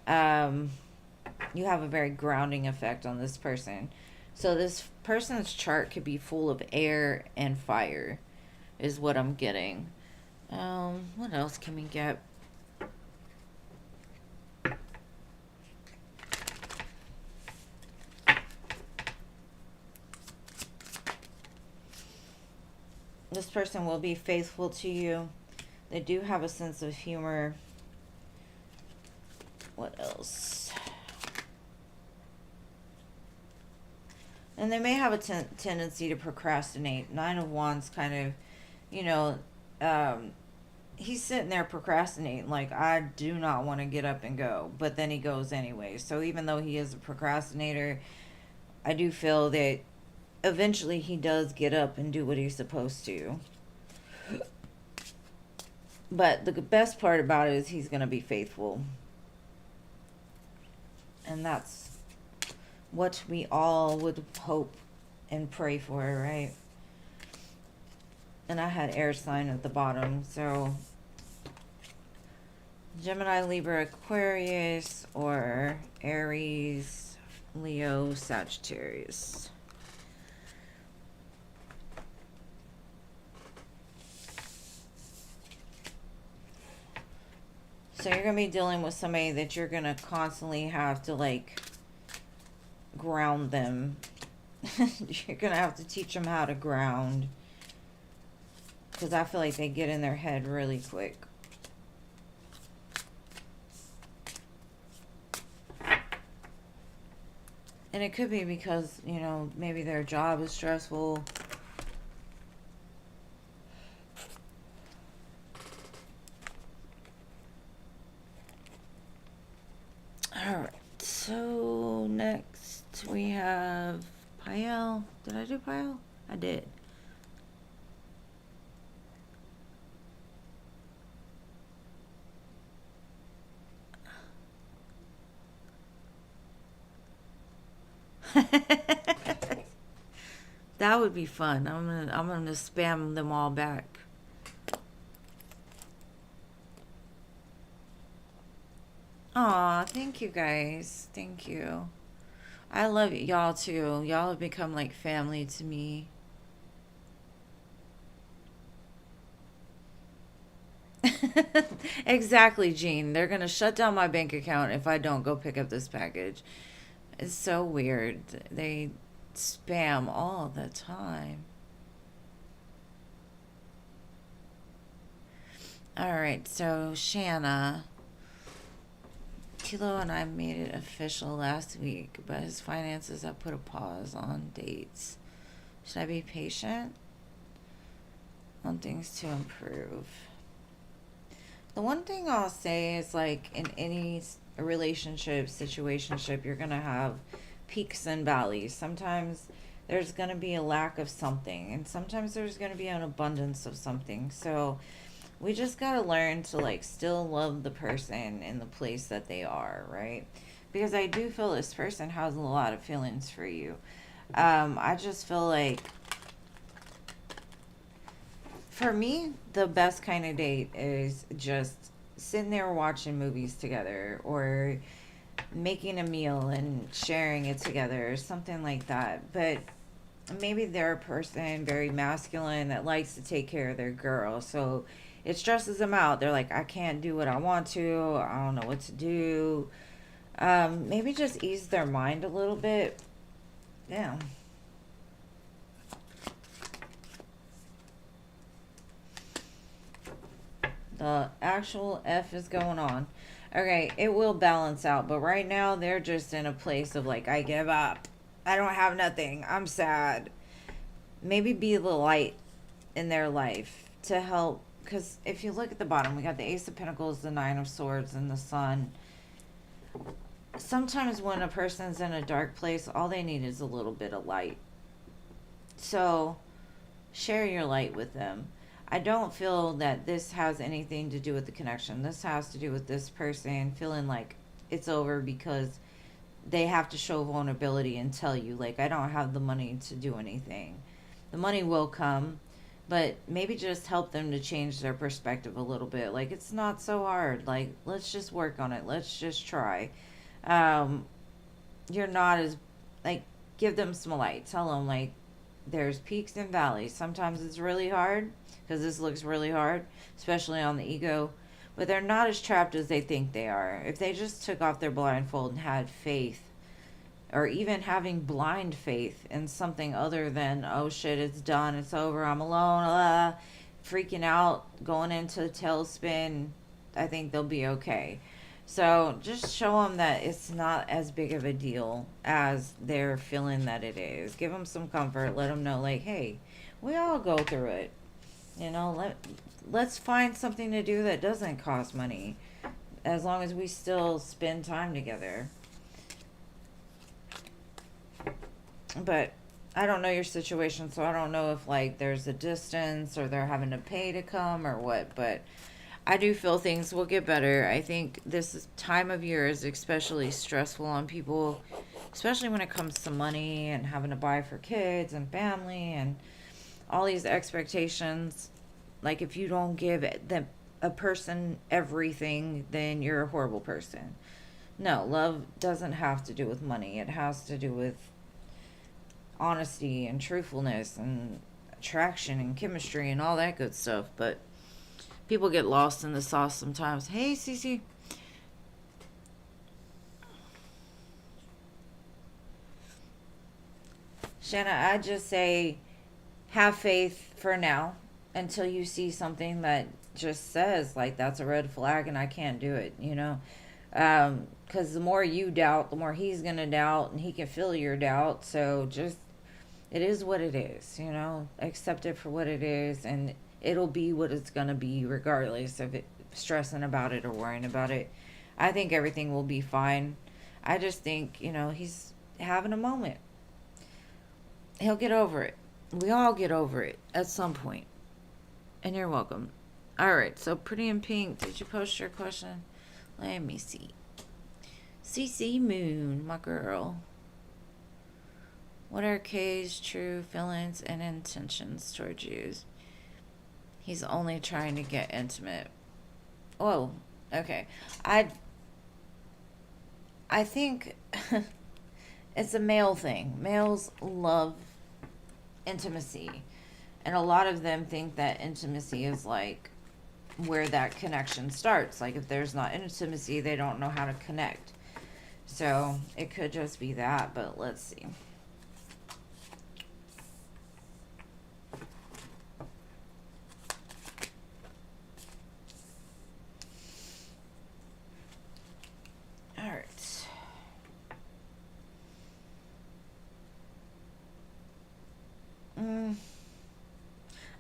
You have a very grounding effect on this person. So this person's chart could be full of air and fire, is what I'm getting. What else can we get? This person will be faithful to you. They do have a sense of humor. What else? And they may have a tendency to procrastinate. Nine of Wands kind of, he's sitting there procrastinating, like, I do not want to get up and go. But then he goes anyway. So even though he is a procrastinator, I do feel that eventually he does get up and do what he's supposed to. But the best part about it is he's going to be faithful. And that's what we all would hope and pray for, right? And I had air sign at the bottom, so Gemini, Libra, Aquarius, or Aries, Leo, Sagittarius. So you're going to be dealing with somebody that you're going to constantly have to, like, ground them. You're going to have to teach them how to ground. Because I feel like they get in their head really quick. And it could be because, maybe their job is stressful. Alright, so next we have Pael. Did I do Pael? I did. That would be fun. I'm gonna spam them all back. Aw, thank you guys. Thank you. I love y'all too. Y'all have become like family to me. Exactly, Jean. They're gonna shut down my bank account if I don't go pick up this package. It's so weird. They spam all the time. Alright, so Shanna. Tilo and I made it official last week, but his finances have put a pause on dates. Should I be patient? On things to improve. The one thing I'll say is, like, in any a relationship, situationship, you're going to have peaks and valleys. Sometimes there's going to be a lack of something, and sometimes there's going to be an abundance of something. So we just got to learn to like still love the person in the place that they are, right? Because I do feel this person has a lot of feelings for you. I just feel like for me, the best kind of date is just sitting there watching movies together, or making a meal and sharing it together, or something like that. But maybe they're a person very masculine that likes to take care of their girl, so it stresses them out. They're like, I can't do what I want to, I don't know what to do. Maybe just ease their mind a little bit. Yeah. The actual F is going on. Okay, it will balance out, but right now they're just in a place of like, I give up. I don't have nothing. I'm sad. Maybe be the light in their life to help. Because if you look at the bottom, we got the Ace of Pentacles, the Nine of Swords, and the Sun. Sometimes when a person's in a dark place, all they need is a little bit of light. So share your light with them. I don't feel that this has anything to do with the connection. This has to do with this person feeling like it's over because they have to show vulnerability and tell you, like, I don't have the money to do anything. The money will come, but maybe just help them to change their perspective a little bit. Like, it's not so hard. Like, let's just work on it. Let's just try. Um, you're not as, like, give them some light. Tell them, like, there's peaks and valleys. Sometimes it's really hard because this looks really hard, especially on the ego. But they're not as trapped as they think they are. If they just took off their blindfold and had faith, or even having blind faith in something other than, oh shit, it's done, it's over, I'm alone, freaking out, going into a tailspin, I think they'll be okay. So just show them that it's not as big of a deal as they're feeling that it is. Give them some comfort. Let them know, like, hey, we all go through it. You know, let's find something to do that doesn't cost money, as long as we still spend time together. But I don't know your situation, so I don't know if like there's a distance or they're having to pay to come or what, but I do feel things will get better. I think this time of year is especially stressful on people, especially when it comes to money and having to buy for kids and family and all these expectations. Like, if you don't give a person everything, then you're a horrible person. No, love doesn't have to do with money. It has to do with honesty and truthfulness and attraction and chemistry and all that good stuff. But people get lost in the sauce sometimes. Hey, Cece. Shanna, I just say have faith for now until you see something that just says, like, that's a red flag and I can't do it, you know? Because the more you doubt, the more he's going to doubt, and he can feel your doubt. So just, it is what it is, you know? Accept it for what it is, and it'll be what it's going to be regardless of it, stressing about it or worrying about it. I think everything will be fine. I just think, you know, he's having a moment. He'll get over it. We all get over it at some point. And you're welcome. Alright, so Pretty in Pink, did you post your question? Let me see. CC Moon, my girl. What are Kay's true feelings and intentions towards you? He's only trying to get intimate. Oh, okay. I think it's a male thing. Males love intimacy. And a lot of them think that intimacy is like where that connection starts. Like, if there's not intimacy, they don't know how to connect. So it could just be that, but let's see. All right.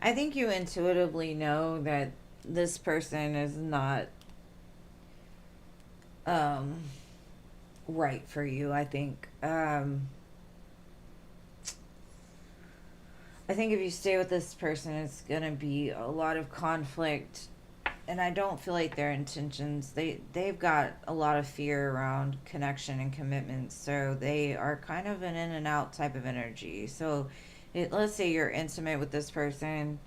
I think you intuitively know that this person is not right for you, I think. I think if you stay with this person, it's gonna be a lot of conflict, and I don't feel like their intentions. They've got a lot of fear around connection and commitment, so they are kind of an in and out type of energy. So, let's say you're intimate with this person,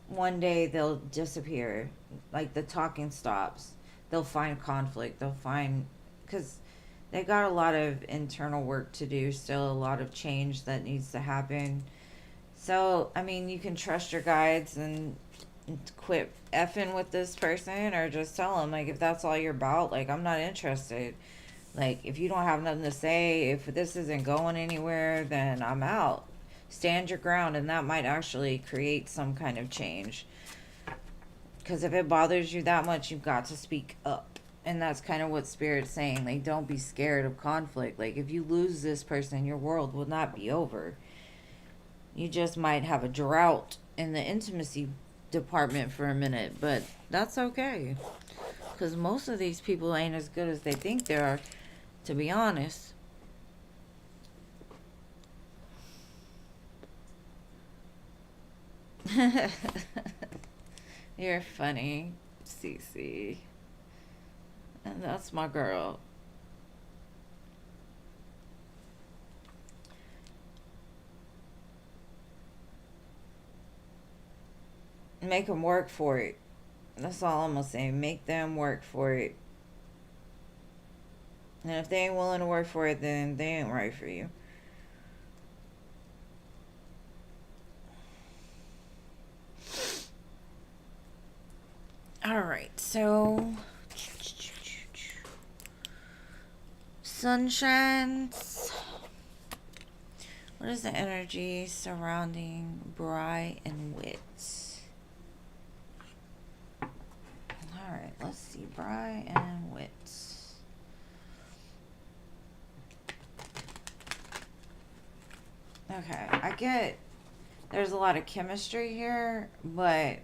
one day they'll disappear, like the talking stops. They'll find conflict. They'll find because they got a lot of internal work to do. Still, a lot of change that needs to happen. So, I mean, you can trust your guides and quit effing with this person, or just tell them, like, if that's all you're about, like, I'm not interested. Like, if you don't have nothing to say, if this isn't going anywhere, then I'm out. Stand your ground, and that might actually create some kind of change. Because if it bothers you that much, you've got to speak up. And that's kind of what Spirit's saying. Like, don't be scared of conflict. Like, if you lose this person, your world will not be over. You just might have a drought in the intimacy department for a minute, but that's okay. Because most of these people ain't as good as they think they are, to be honest. You're funny, Cece. And that's my girl. Make them work for it. That's all I'm gonna say. Make them work for it. And if they ain't willing to work for it, then they ain't right for you. Alright, so sunshines. What is the energy surrounding Bry and Wit? Alright, let's see. Bry and Wit. Okay, I get there's a lot of chemistry here, but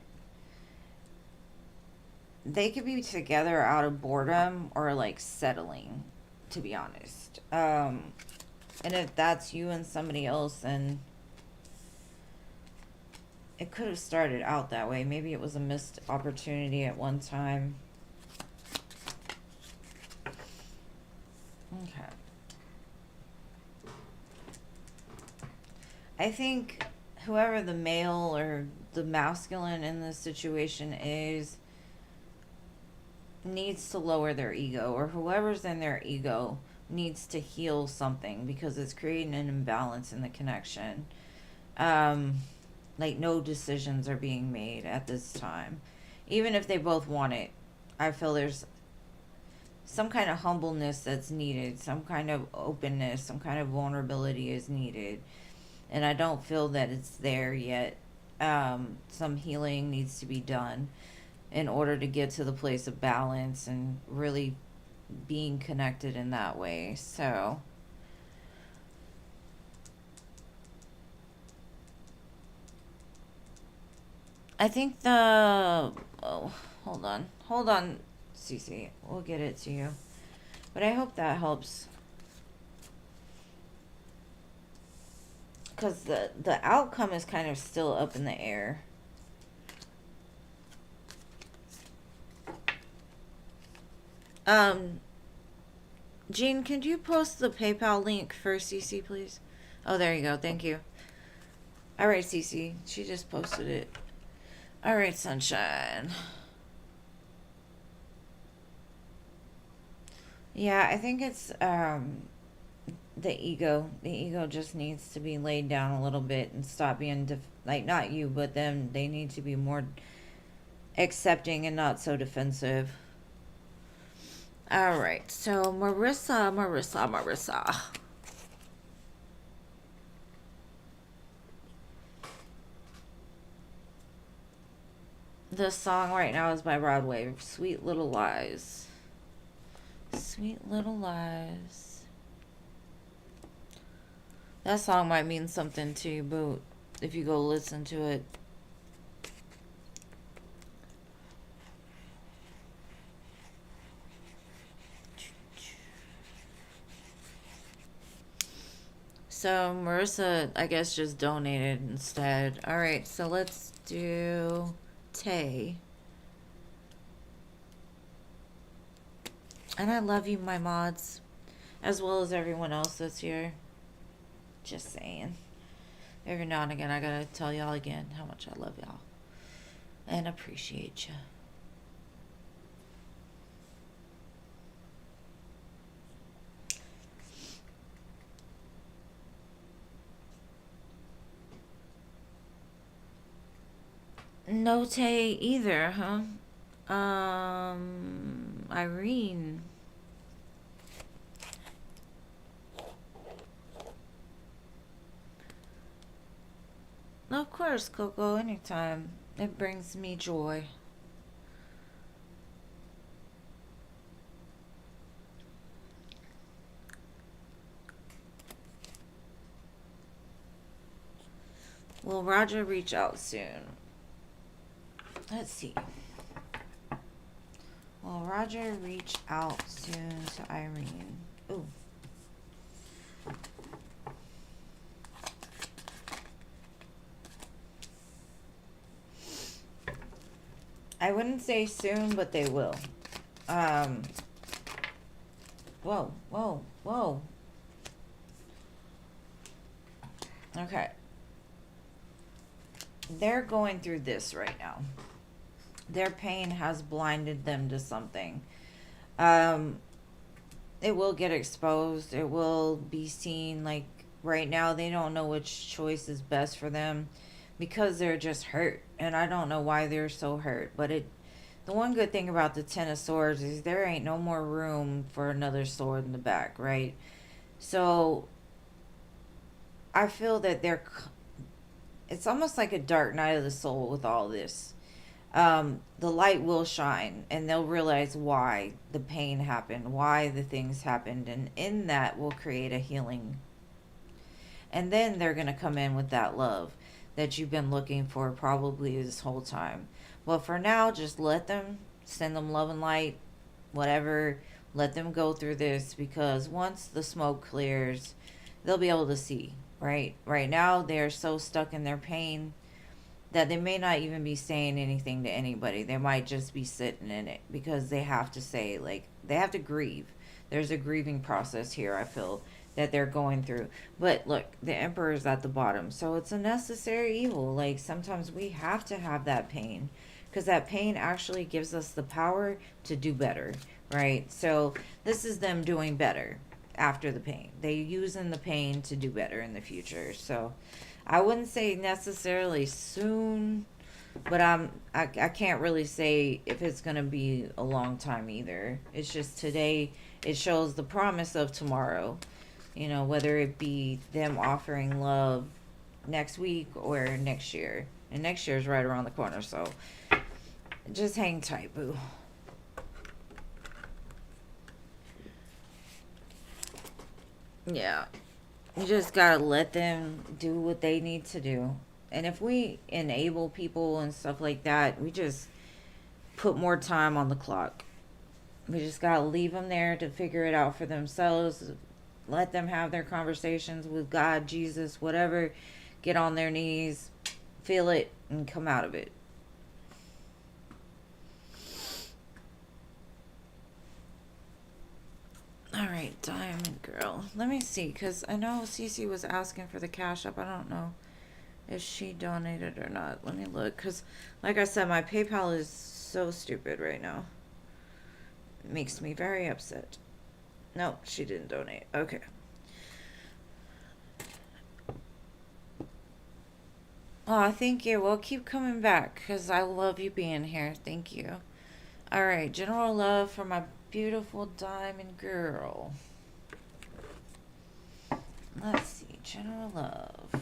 they could be together out of boredom or like settling, to be honest. And if that's you and somebody else, then it could have started out that way. Maybe it was a missed opportunity at one time. Okay. I think whoever the male or the masculine in this situation is needs to lower their ego, or whoever's in their ego needs to heal something because it's creating an imbalance in the connection. Like no decisions are being made at this time. Even if they both want it, I feel there's some kind of humbleness that's needed, some kind of openness, some kind of vulnerability is needed. And I don't feel that it's there yet. Some healing needs to be done in order to get to the place of balance and really being connected in that way. So I think the hold on, Cece, we'll get it to you, but I hope that helps, because the outcome is kind of still up in the air. Jean, could you post the PayPal link for Cece, please? Oh, there you go. Thank you. All right, Cece. She just posted it. All right, sunshine. Yeah, I think it's the ego. The ego just needs to be laid down a little bit and stop being like, not you, but them. They need to be more accepting and not so defensive. All right, so Marissa. This song right now is by Broadway, Sweet Little Lies. Sweet Little Lies. That song might mean something to you, but if you go listen to it. So Marissa, I guess, just donated instead. All right, so let's do Tay. And I love you, my mods, as well as everyone else that's here. Just saying. Every now and again, I gotta tell y'all again how much I love y'all and appreciate you. No Tay either, huh? Irene. Of course, Coco, anytime. It brings me joy. Will Roger reach out soon? Let's see. Will Roger reach out soon to Irene? Ooh. I wouldn't say soon, but they will. Whoa, whoa, whoa. Okay. They're going through this right now. Their pain has blinded them to something. It will get exposed. It will be seen. Like, right now, they don't know which choice is best for them because they're just hurt. And I don't know why they're so hurt. But the one good thing about the Ten of Swords is there ain't no more room for another sword in the back, right? So I feel that it's almost like a dark night of the soul with all this. The light will shine and they'll realize why the pain happened, why the things happened, and in that will create a healing. And then they're going to come in with that love that you've been looking for probably this whole time. But for now, just let them, send them love and light, whatever. Let them go through this, because once the smoke clears, they'll be able to see, right? Right now, they're so stuck in their pain that they may not even be saying anything to anybody. They might just be sitting in it because they have to say, like, they have to grieve. There's a grieving process here, I feel, that they're going through. But look, the Emperor is at the bottom. So it's a necessary evil. Like, sometimes we have to have that pain because that pain actually gives us the power to do better, right? So this is them doing better after the pain. They using the pain to do better in the future. So I wouldn't say necessarily soon, but I can't really say if it's going to be a long time either. It's just today it shows the promise of tomorrow, whether it be them offering love next week or next year. And next year is right around the corner, so just hang tight, boo. Yeah. You just gotta let them do what they need to do. And if we enable people and stuff like that, we just put more time on the clock. We just gotta leave them there to figure it out for themselves. Let them have their conversations with God, Jesus, whatever. Get on their knees, feel it, and come out of it. All right, Diamond Girl. Let me see, because I know Cece was asking for the Cash App. I don't know if she donated or not. Let me look, because like I said, my PayPal is so stupid right now. It makes me very upset. No, she didn't donate. Okay. Oh, thank you. Well, keep coming back, because I love you being here. Thank you. All right, general love for my beautiful Diamond Girl. Let's see, general love.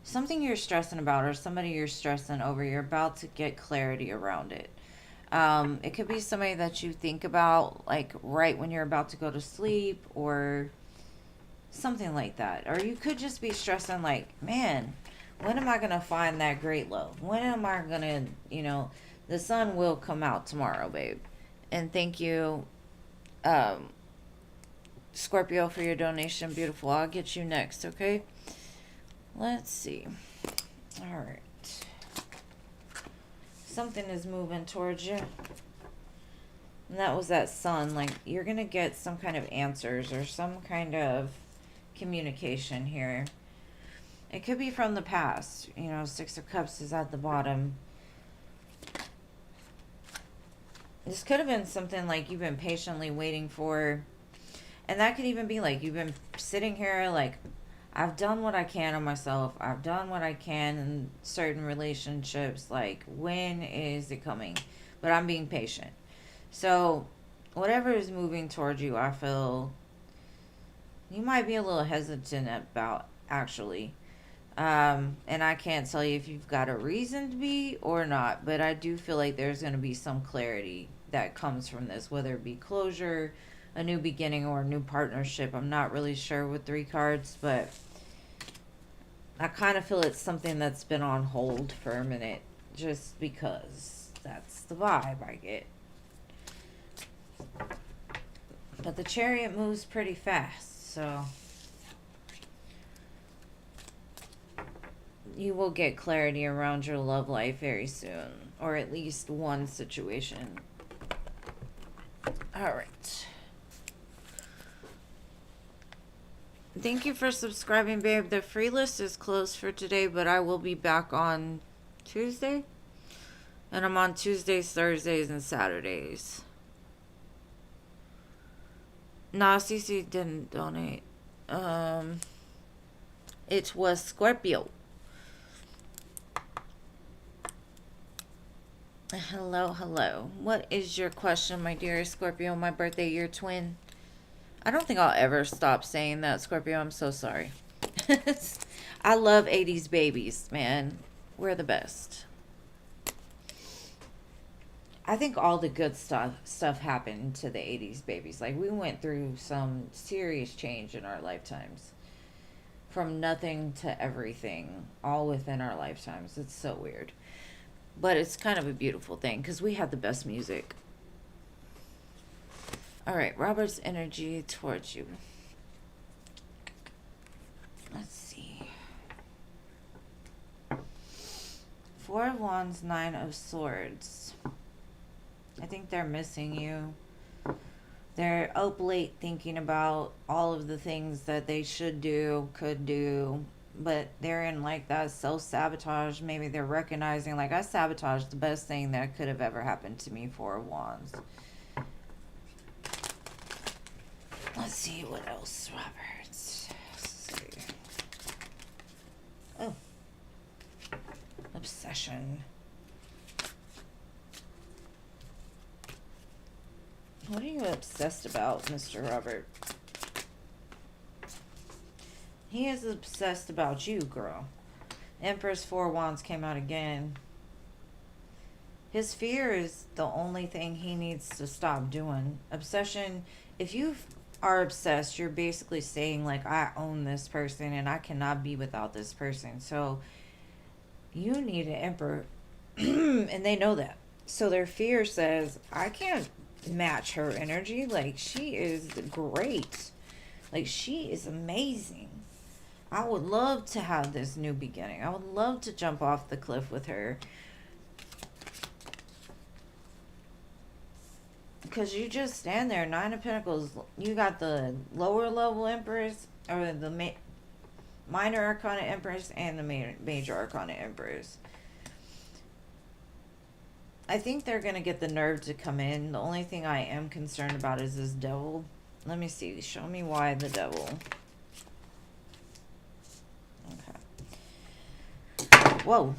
Something you're stressing about, or somebody you're stressing over, you're about to get clarity around it. It could be somebody that you think about, like, right when you're about to go to sleep, or something like that. Or you could just be stressing, like, man, when am I going to find that great love? When am I going to, the sun will come out tomorrow, babe. And thank you, Scorpio, for your donation. Beautiful. I'll get you next, okay? Let's see. All right. Something is moving towards you. And that was that sun. Like, you're going to get some kind of answers or some kind of communication here. It could be from the past. You know, Six of Cups is at the bottom. This could have been something like you've been patiently waiting for. And that could even be like you've been sitting here like, I've done what I can on myself. I've done what I can in certain relationships. Like, when is it coming? But I'm being patient. So, whatever is moving towards you, I feel you might be a little hesitant about, actually. And I can't tell you if you've got a reason to be or not, but I do feel like there's going to be some clarity that comes from this, whether it be closure, a new beginning, or a new partnership. I'm not really sure with 3 cards, but I kind of feel it's something that's been on hold for a minute, just because that's the vibe I get. But the Chariot moves pretty fast, so you will get clarity around your love life very soon, or at least one situation. All right. Thank you for subscribing, babe. The free list is closed for today, but I will be back on Tuesday. And I'm on Tuesdays, Thursdays, and Saturdays. Nah, Cece didn't donate. It was Scorpio. Hello, hello. What is your question, my dear Scorpio? My birthday year twin. I don't think I'll ever stop saying that, Scorpio. I'm so sorry. I love 80s babies, man. We're the best. I think all the good stuff happened to the 80s babies. Like, we went through some serious change in our lifetimes. From nothing to everything, all within our lifetimes. It's so weird. But it's kind of a beautiful thing, because we had the best music. Alright, Robert's energy towards you. Let's see. 4 of Wands, 9 of Swords. I think they're missing you. They're up late thinking about all of the things that they should do, could do, but they're in like that self-sabotage. Maybe they're recognizing, like, I sabotaged the best thing that could have ever happened to me. 4 of Wands. Let's see what else, Roberts. Oh. Obsession. What are you obsessed about, Mr. Robert? He is obsessed about you, girl. Empress 4 Wands came out again. His fear is the only thing he needs to stop doing. Obsession, if you are obsessed, you're basically saying, like, I own this person and I cannot be without this person. So you need an emperor. And they know that. So their fear says, I can't match her energy. Like, she is great. Like, she is amazing. I would love to have this new beginning. I would love to jump off the cliff with her. Because you just stand there, 9 of Pentacles. You got the lower level Empress, or the minor Arcana Empress, and the major Arcana Empress. I think they're going to get the nerve to come in. The only thing I am concerned about is this devil. Let me see. Show me why the devil. Okay. Whoa.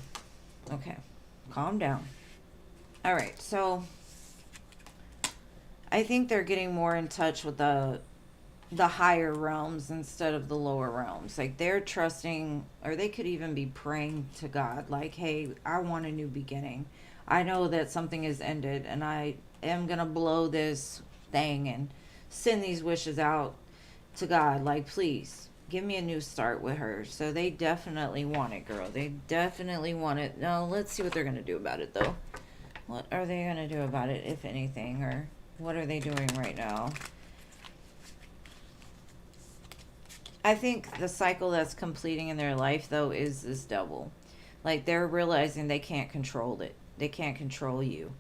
Okay. Calm down. Alright, so I think they're getting more in touch with the higher realms instead of the lower realms. Like, they're trusting, or they could even be praying to God. Like, hey, I want a new beginning. I know that something has ended, and I am going to blow this thing and send these wishes out to God. Like, please, give me a new start with her. So they definitely want it, girl. They definitely want it. Now, let's see what they're going to do about it, though. What are they going to do about it, if anything? Or What are they doing right now? I think the cycle that's completing in their life, though, is this double. Like, they're realizing they can't control it. They can't control you.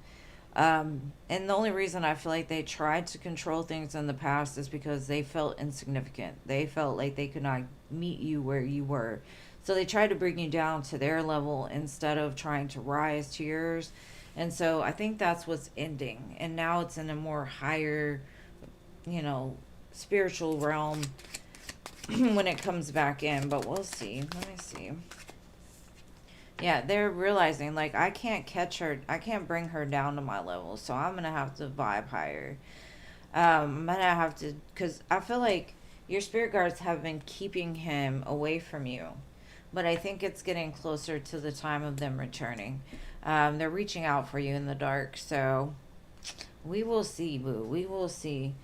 And the only reason I feel like they tried to control things in the past is because they felt insignificant. They felt like they could not meet you where you were. So they tried to bring you down to their level instead of trying to rise to yours. And so I think that's what's ending. And now it's in a more higher, you know, spiritual realm when it comes back in. But we'll see. Let me see. Yeah, they're realizing, like, I can't catch her. I can't bring her down to my level. So I'm going to have to vibe higher. I'm going to have to, because I feel like your spirit guides have been keeping him away from you. But I think it's getting closer to the time of them returning. They're reaching out for you in the dark. So we will see, boo. We will see.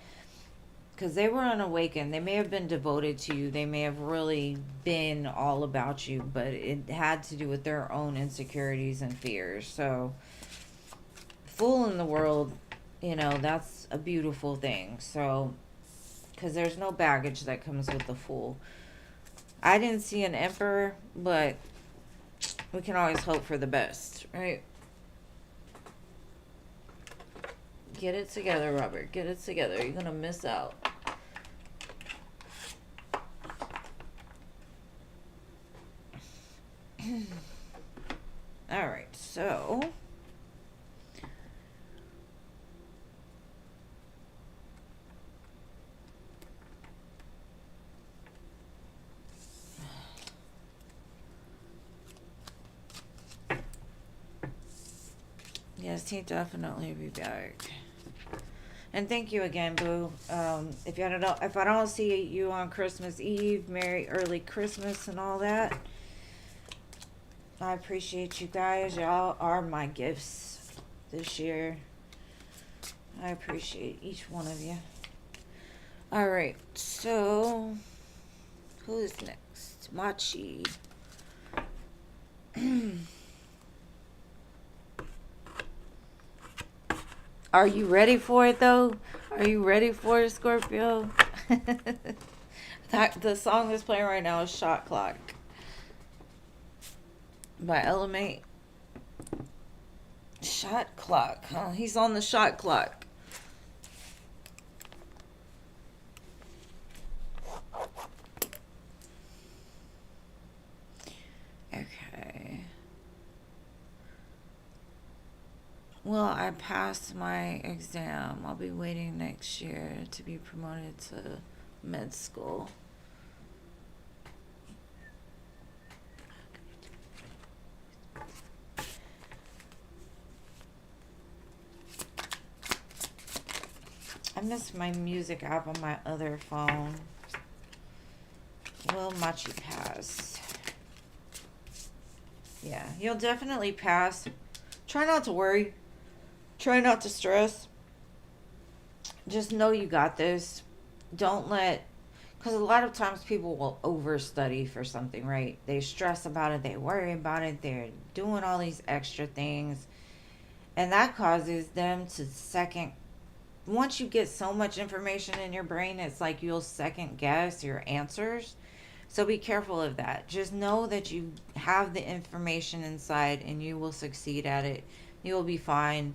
Because they were unawakened. They may have been devoted to you. They may have really been all about you. But it had to do with their own insecurities and fears. So, fool in the world, you know, that's a beautiful thing. So, because there's no baggage that comes with the fool. I didn't see an emperor, but we can always hope for the best, right? Get it together, Robert. Get it together. You're going to miss out. All right, so yes, he'll definitely be back. And thank you again, Boo. If I don't see you on Christmas Eve, Merry early Christmas and all that. I appreciate you guys. Y'all are my gifts this year. I appreciate each one of you. All right, so who is next? Machi. Are you ready for it, though? Are you ready for it, Scorpio? The song that's playing right now is Shot Clock by Element. Shot Clock, huh? He's on the shot clock. Okay. Well, I passed my exam. I'll be waiting next year to be promoted to med school. I missed my music app on my other phone. Will Machi pass? Yeah, you'll definitely pass. Try not to worry. Try not to stress. Just know you got this. Don't let... Because a lot of times people will overstudy for something, right? They stress about it. They worry about it. They're doing all these extra things. And that causes them to second... Once you get so much information in your brain, it's like you'll second guess your answers. So be careful of that. Just know that you have the information inside and you will succeed at it. You will be fine.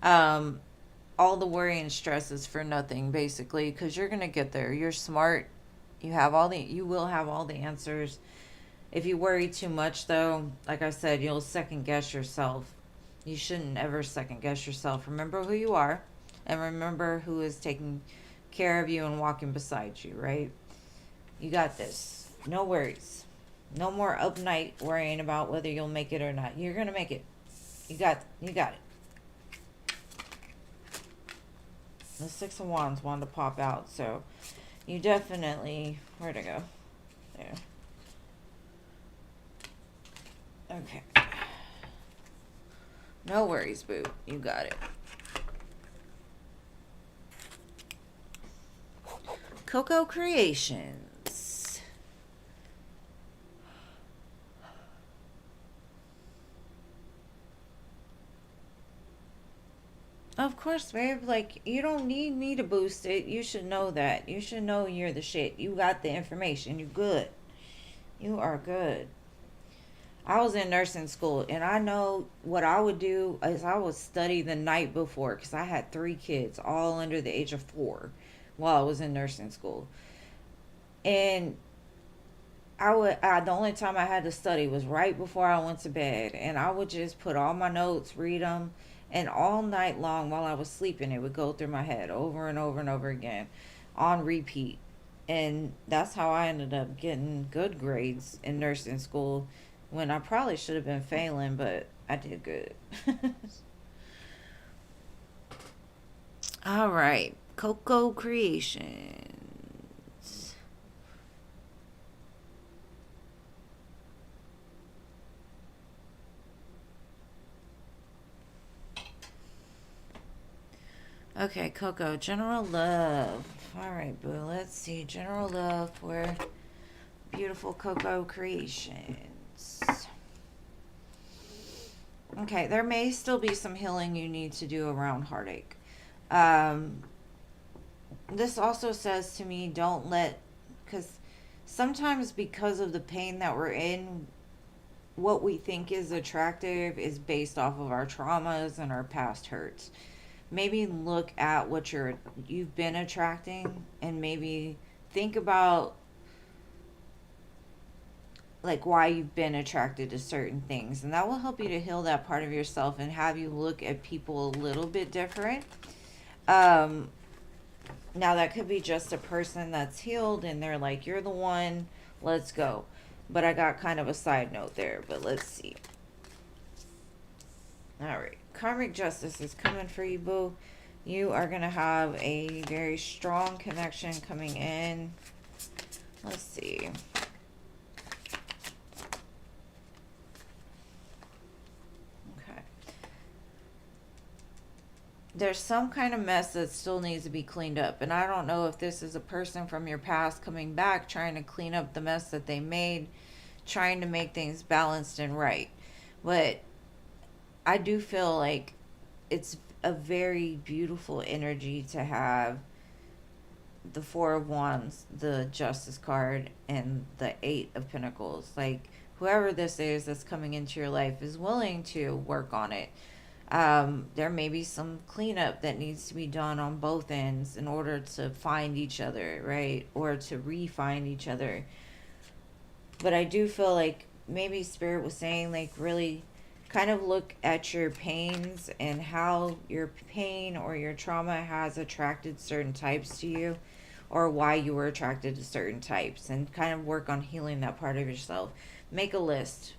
All the worry and stress is for nothing, basically, because you're going to get there. You're smart. You will have all the answers. If you worry too much, though, like I said, you'll second guess yourself. You shouldn't ever second guess yourself. Remember who you are and remember who is taking care of you and walking beside you, right? You got this. No worries. No more up night worrying about whether you'll make it or not. You're going to make it. You got it. The Six of Wands wanted to pop out, so you definitely... Where'd it go? There. Okay. No worries, boo. You got it. Coco Creations. Of course, babe. Like, you don't need me to boost it. You should know that. You should know you're the shit. You got the information. You good. You are good. I was in nursing school, and I know what I would do is I would study the night before because I had 3 kids, all under the age of 4, while I was in nursing school. And the only time I had to study was right before I went to bed, and I would just put all my notes, read them, and all night long while I was sleeping, it would go through my head over and over and over again, on repeat. And that's how I ended up getting good grades in nursing school when I probably should have been failing, but I did good. All right, Coco Creations. Okay, Coco, general love. All right, boo. Let's see. General love for beautiful Coco Creations. Okay, there may still be some healing you need to do around heartache. Um, this also says to me, don't let, because sometimes because of the pain that we're in, what we think is attractive is based off of our traumas and our past hurts. Maybe look at what you've been attracting, and maybe think about like why you've been attracted to certain things, and that will help you to heal that part of yourself and have you look at people a little bit different. um Now that could be just a person that's healed and they're like, you're the one, let's go. But I got kind of a side note there, but let's see. All right, karmic justice is coming for you, boo. You are going to have a very strong connection coming in. Let's see. Okay. There's some kind of mess that still needs to be cleaned up. And I don't know if this is a person from your past coming back, trying to clean up the mess that they made, trying to make things balanced and right. But I do feel like it's a very beautiful energy to have the Four of Wands, the Justice card, and the Eight of Pentacles. Like, whoever this is that's coming into your life is willing to work on it. There may be some cleanup that needs to be done on both ends in order to find each other, right? Or to re-find each other. But I do feel like maybe Spirit was saying, like, really kind of look at your pains and how your pain or your trauma has attracted certain types to you, or why you were attracted to certain types, and kind of work on healing that part of yourself. Make a list.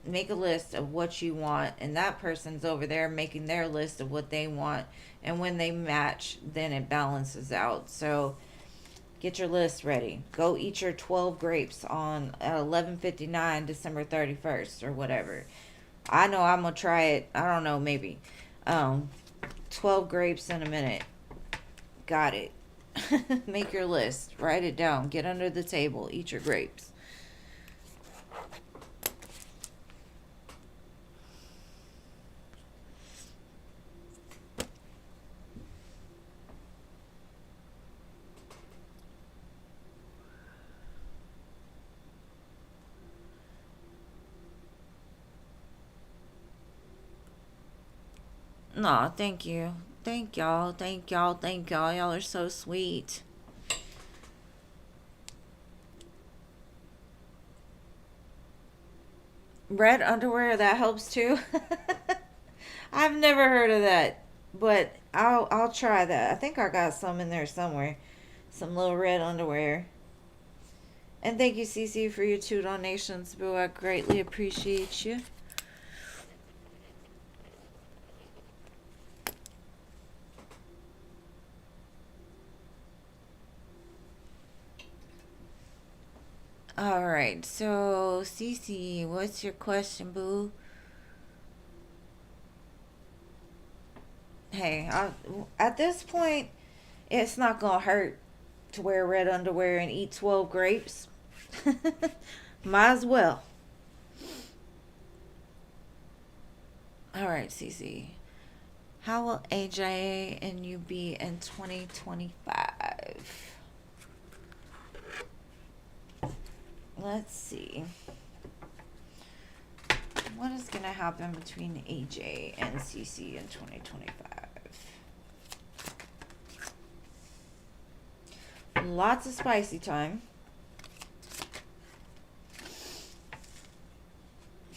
Make a list of what you want, and that person's over there making their list of what they want, and when they match, then it balances out. So get your list ready. Go eat your 12 grapes on 11:59 December 31st or whatever. I know I'm going to try it. I don't know, maybe. 12 grapes in a minute. Got it. Make your list. Write it down. Get under the table. Eat your grapes. No, thank you. Thank y'all. Thank y'all. Thank y'all. Y'all are so sweet. Red underwear, that helps too. I've never heard of that, but I'll try that. I think I got some in there somewhere. Some little red underwear. And thank you, Cece, for your 2 donations, boo. I greatly appreciate you. All right, so Cece, what's your question, boo? Hey, at this point, it's not gonna hurt to wear red underwear and eat 12 grapes. Might as well. All right, Cece. How will AJ and you be in 2025? Let's see. What is going to happen between AJ and CC in 2025? Lots of spicy time.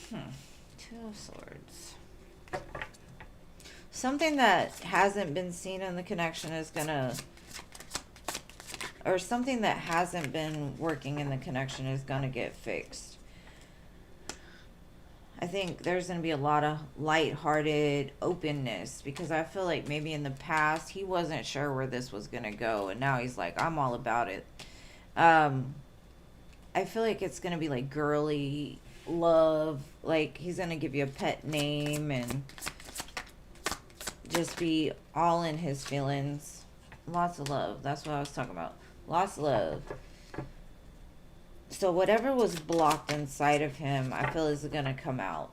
Two of Swords. Something that hasn't been seen in the connection is gonna, or something that hasn't been working in the connection is gonna get fixed. I think there's gonna be a lot of lighthearted openness, because I feel like maybe in the past he wasn't sure where this was gonna go, and now he's like, I'm all about it. I feel like it's gonna be like girly love, like he's gonna give you a pet name and just be all in his feelings. Lots of love. That's what I was talking about. Lots of love. So whatever was blocked inside of him, I feel is going to come out.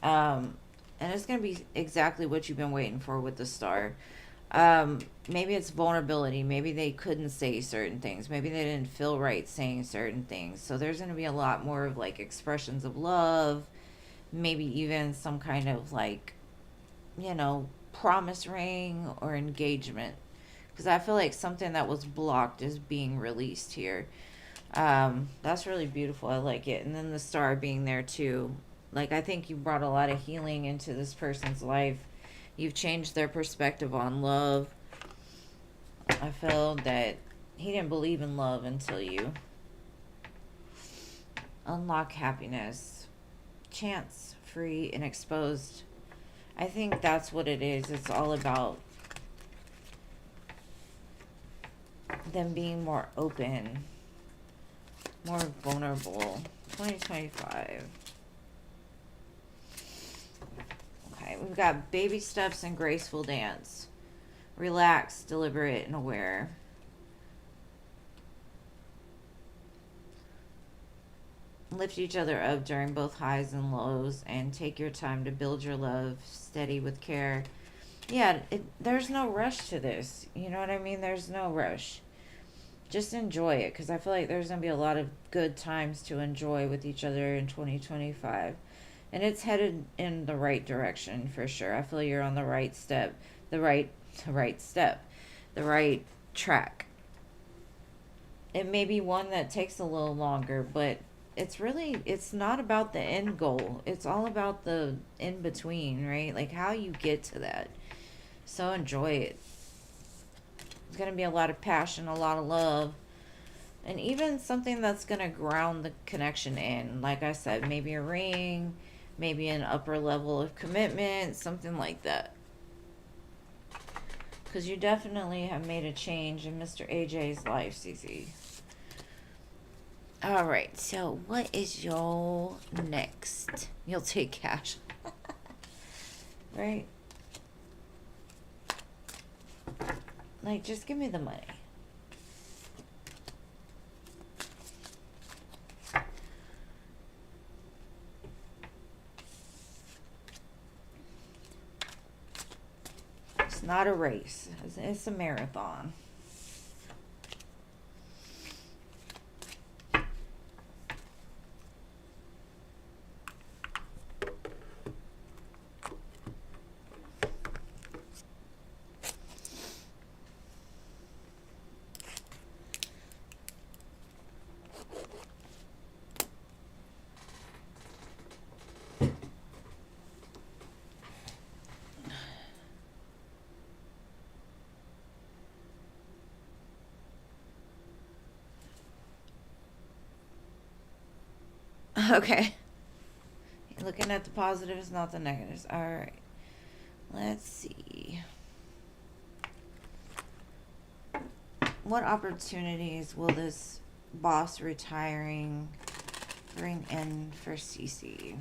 And it's going to be exactly what you've been waiting for with the star. Maybe it's vulnerability. Maybe they couldn't say certain things. Maybe they didn't feel right saying certain things. So there's going to be a lot more of like expressions of love. Maybe even some kind of like, you know, promise ring or engagement, because I feel like something that was blocked is being released here. That's really beautiful. I like it. And then the star being there too, like I think you brought a lot of healing into this person's life. You've changed their perspective on love. I feel that he didn't believe in love until you unlock happiness, chance, free and exposed. I think that's what it is. It's all about them being more open, more vulnerable. 2025. Okay, we've got baby steps and graceful dance. Relaxed, deliberate, and aware. Lift each other up during both highs and lows, and take your time to build your love, steady with care. Yeah, there's no rush to this. You know what I mean? There's no rush. Just enjoy it, because I feel like there's going to be a lot of good times to enjoy with each other in 2025. And it's headed in the right direction for sure. I feel you're on the right step, the right track. It may be one that takes a little longer, but it's not about the end goal. It's all about the in between, right? Like how you get to that. So enjoy it. It's going to be a lot of passion, a lot of love, and even something that's going to ground the connection in. Like I said, maybe a ring, maybe an upper level of commitment, something like that. Because you definitely have made a change in Mr. AJ's life, CC. Alright, so what is your next? You'll take cash. Right? Like, just give me the money. It's not a race. It's a marathon. Okay. Looking at the positives, not the negatives. Alright. Let's see. What opportunities will this boss retiring bring in for CC?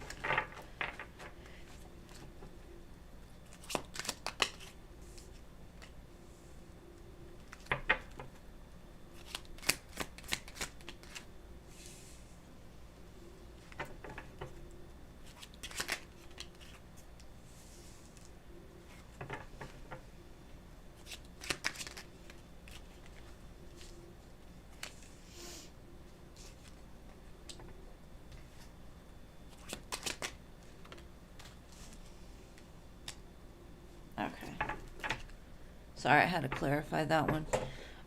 Sorry, I had to clarify that one.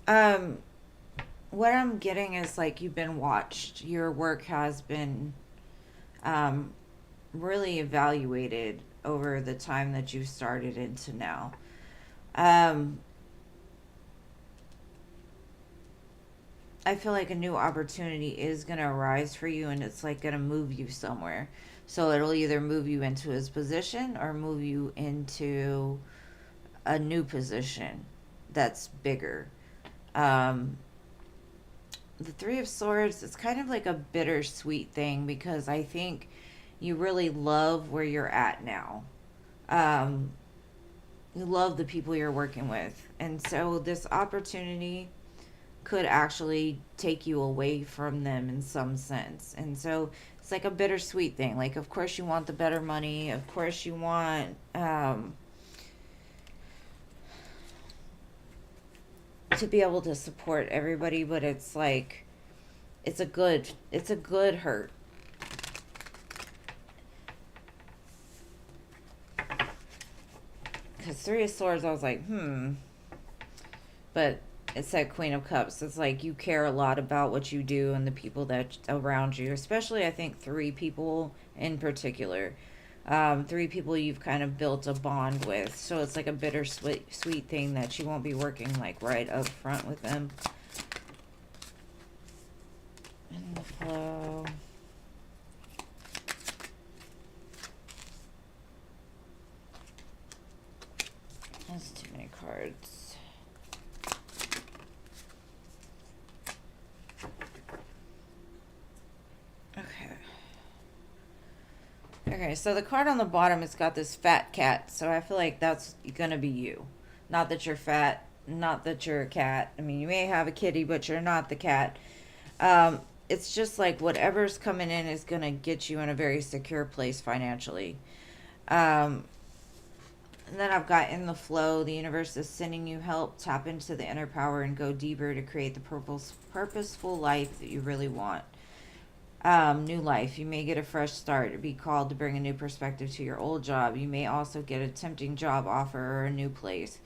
Um, what I'm getting is like you've been watched. Your work has been um, really evaluated over the time that you started into now. Um, I feel like a new opportunity is going to arise for you and it's like going to move you somewhere. So it'll either move you into his position or move you into a new position that's bigger. Um, the Three of Swords, it's kind of like a bittersweet thing because I think you really love where you're at now. Um, you love the people you're working with. And so this opportunity could actually take you away from them in some sense. And so it's like a bittersweet thing. Like, of course, you want the better money. Of course, you want to be able to support everybody, but it's like it's a good hurt. Because Three of Swords, I was like, but it said Queen of Cups. It's like you care a lot about what you do and the people that around you, especially I think three people in particular. Three people you've kind of built a bond with, so it's like a bittersweet sweet thing that you won't be working like right up front with them. In the flow. That's too many cards. Okay. Okay, so the card on the bottom has got this fat cat, so I feel like that's gonna be you. Not that you're fat, not that you're a cat. I mean, you may have a kitty, but you're not the cat. It's just like whatever's coming in is gonna get you in a very secure place financially. Um, and then I've got in the flow, the universe is sending you help. Tap into the inner power and go deeper to create the purposeful life that you really want. New life. You may get a fresh start or be called to bring a new perspective to your old job. You may also get a tempting job offer or a new place.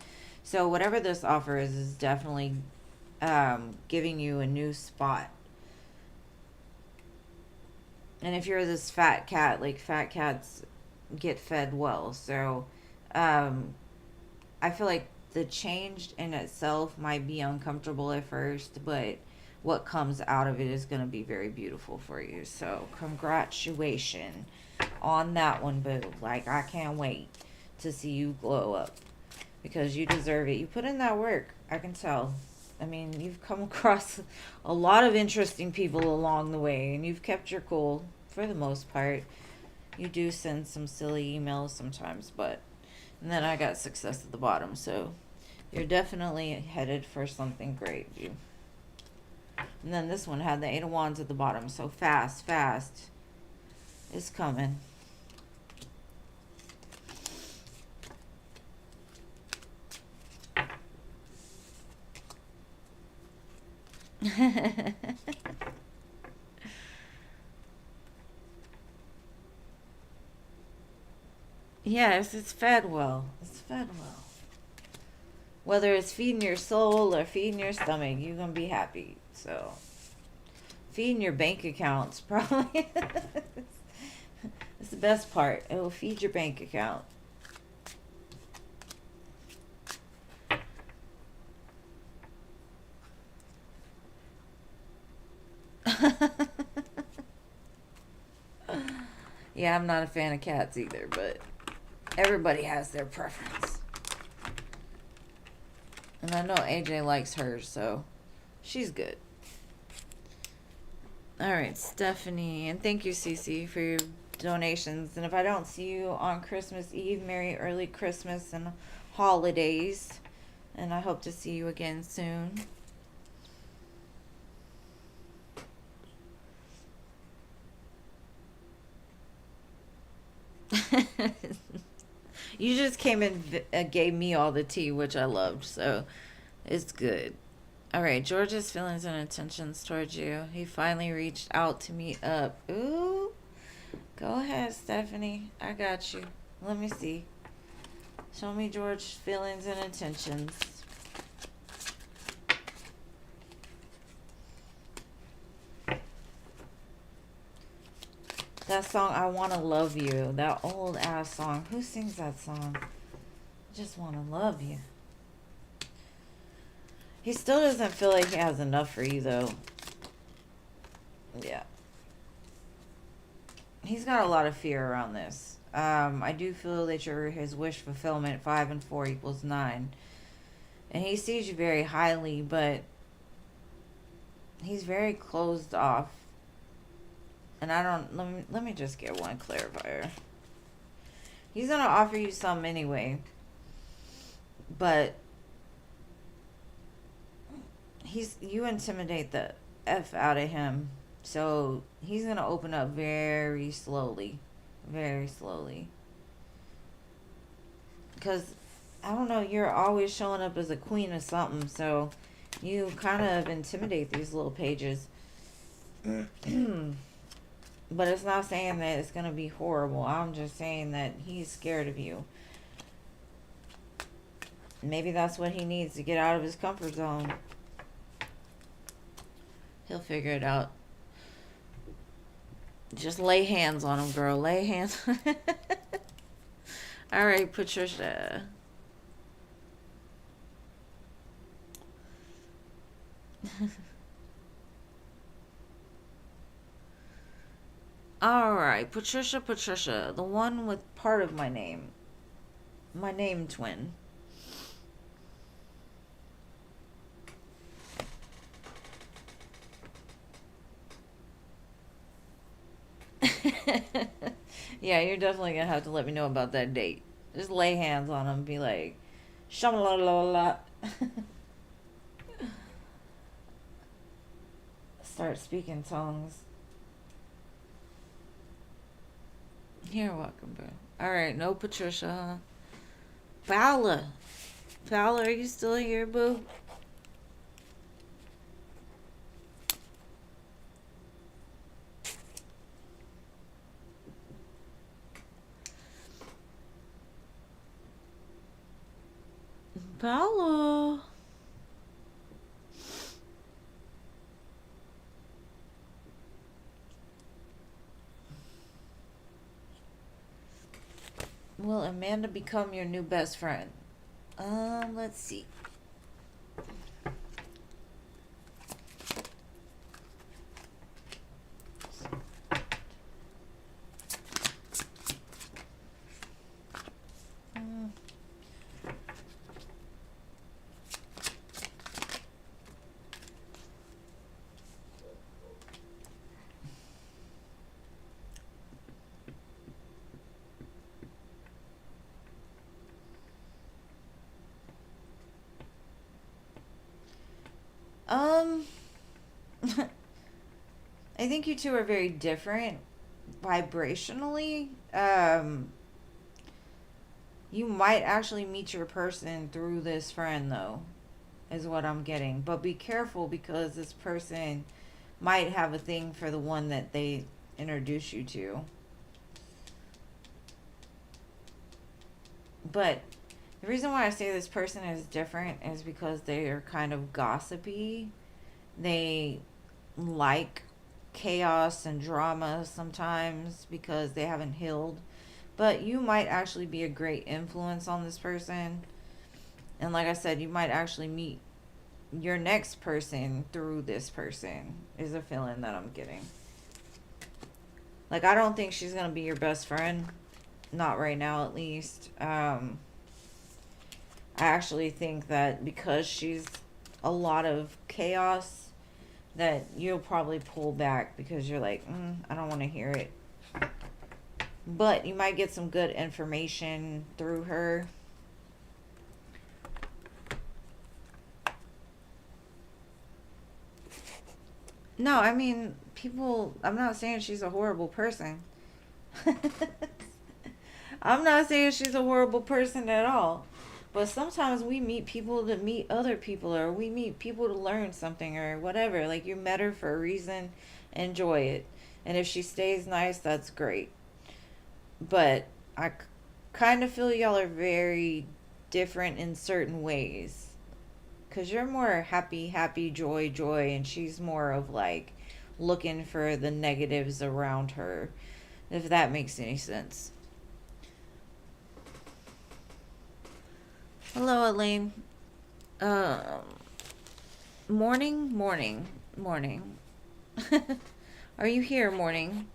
So whatever this offer is definitely giving you a new spot. And if you're this fat cat, like fat cats get fed well. So um, I feel like the change in itself might be uncomfortable at first, but what comes out of it is going to be very beautiful for you. So, congratulations on that one, boo. Like, I can't wait to see you glow up because you deserve it. You put in that work, I can tell. I mean, you've come across a lot of interesting people along the way, and you've kept your cool for the most part. You do send some silly emails sometimes, but. And then I got success at the bottom, so you're definitely headed for something great, you. And then this one had the Eight of Wands at the bottom. So fast, fast. It's coming. Yes, it's fed well. It's fed well. Whether it's feeding your soul or feeding your stomach, you're going to be happy. So, feeding your bank accounts probably is the best part. It will feed your bank account. Yeah, I'm not a fan of cats either, but everybody has their preference. And I know AJ likes hers, so she's good. All right, Stephanie. And thank you, Cece, for your donations. And if I don't see you on Christmas Eve, Merry early Christmas and holidays. And I hope to see you again soon. You just came and gave me all the tea, which I loved, so it's good. All right, George's feelings and intentions towards you. He finally reached out to meet up. Ooh, go ahead, Stephanie. I got you. Let me see. Show me George's feelings and intentions. That song, I Wanna Love You. That old ass song. Who sings that song? Just Wanna Love You. He still doesn't feel like he has enough for you, though. Yeah. He's got a lot of fear around this. I do feel that you're his wish fulfillment. 5 and 4 equals 9. And he sees you very highly, but he's very closed off. And I don't... Let me just get one clarifier. He's going to offer you some anyway. But... You intimidate the F out of him. So, he's going to open up very slowly. Very slowly. Because, I don't know, you're always showing up as a queen of something. So, you kind of intimidate these little pages. But it's not saying that it's going to be horrible. I'm just saying that he's scared of you. Maybe that's what he needs to get out of his comfort zone. He'll figure it out. Just lay hands on him, girl. Lay hands. All right, Patricia. All right, Patricia, the one with part of my name. My name twin. Yeah, you're definitely gonna have to let me know about that date. Just lay hands on him, be like, shamalala. Start speaking tongues. You're welcome, bro. Alright, no Patricia, huh? Fowler, are you still here, boo? Paolo. Will Amanda become your new best friend? Let's see. I think you two are very different vibrationally. You might actually meet your person through this friend, though, is what I'm getting. But be careful, because this person might have a thing for the one that they introduce you to. But the reason why I say this person is different is because they are kind of gossipy. They like chaos and drama sometimes because they haven't healed. But you might actually be a great influence on this person. And like I said, you might actually meet your next person through this person, is a feeling that I'm getting. Like, I don't think she's going to be your best friend. Not right now, at least. I actually think that because she's a lot of chaos, that you'll probably pull back because you're like, I don't want to hear it. But you might get some good information through her. No, I mean, people, I'm not saying she's a horrible person. I'm not saying she's a horrible person at all. But sometimes we meet people to meet other people, or we meet people to learn something, or whatever. Like, you met her for a reason. Enjoy it. And if she stays nice, that's great. But I kind of feel y'all are very different in certain ways. Because you're more happy, joy, and she's more of like looking for the negatives around her. if that makes any sense. Hello, Elaine. Um, morning. Are you here, morning?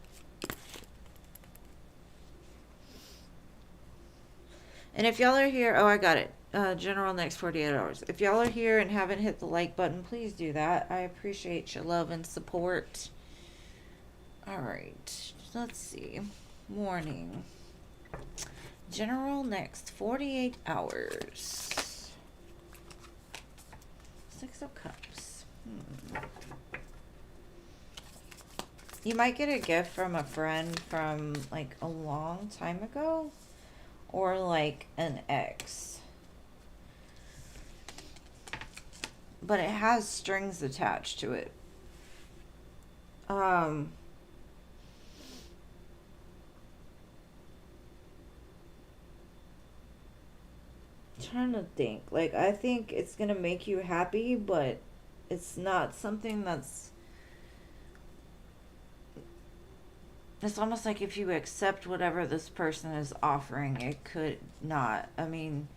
And if y'all are here, oh, I got it. General next 48 hours. If y'all are here and haven't hit the like button, please do that. I appreciate your love and support. All right, let's see. Morning. General next 48 hours. Six of Cups. You might get a gift from a friend from like a long time ago, or like an ex. But it has strings attached to it. Trying to think. Like, I think it's gonna make you happy, but it's not something that's... It's almost like if you accept whatever this person is offering, it could not. I mean,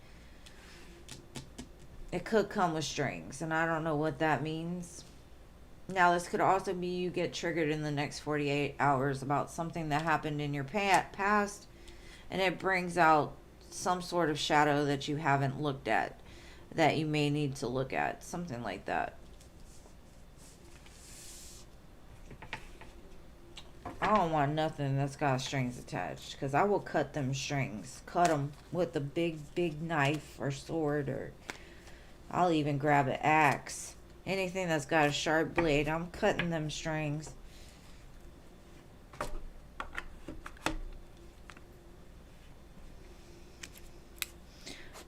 it could come with strings, and I don't know what that means. Now, this could also be you get triggered in the next 48 hours about something that happened in your past, and it brings out some sort of shadow that you haven't looked at, that you may need to look at. Something like that. I don't want nothing that's got strings attached, because I will cut them strings. Cut them with a big knife or sword, or I'll even grab an axe. Anything that's got a sharp blade, I'm cutting them strings.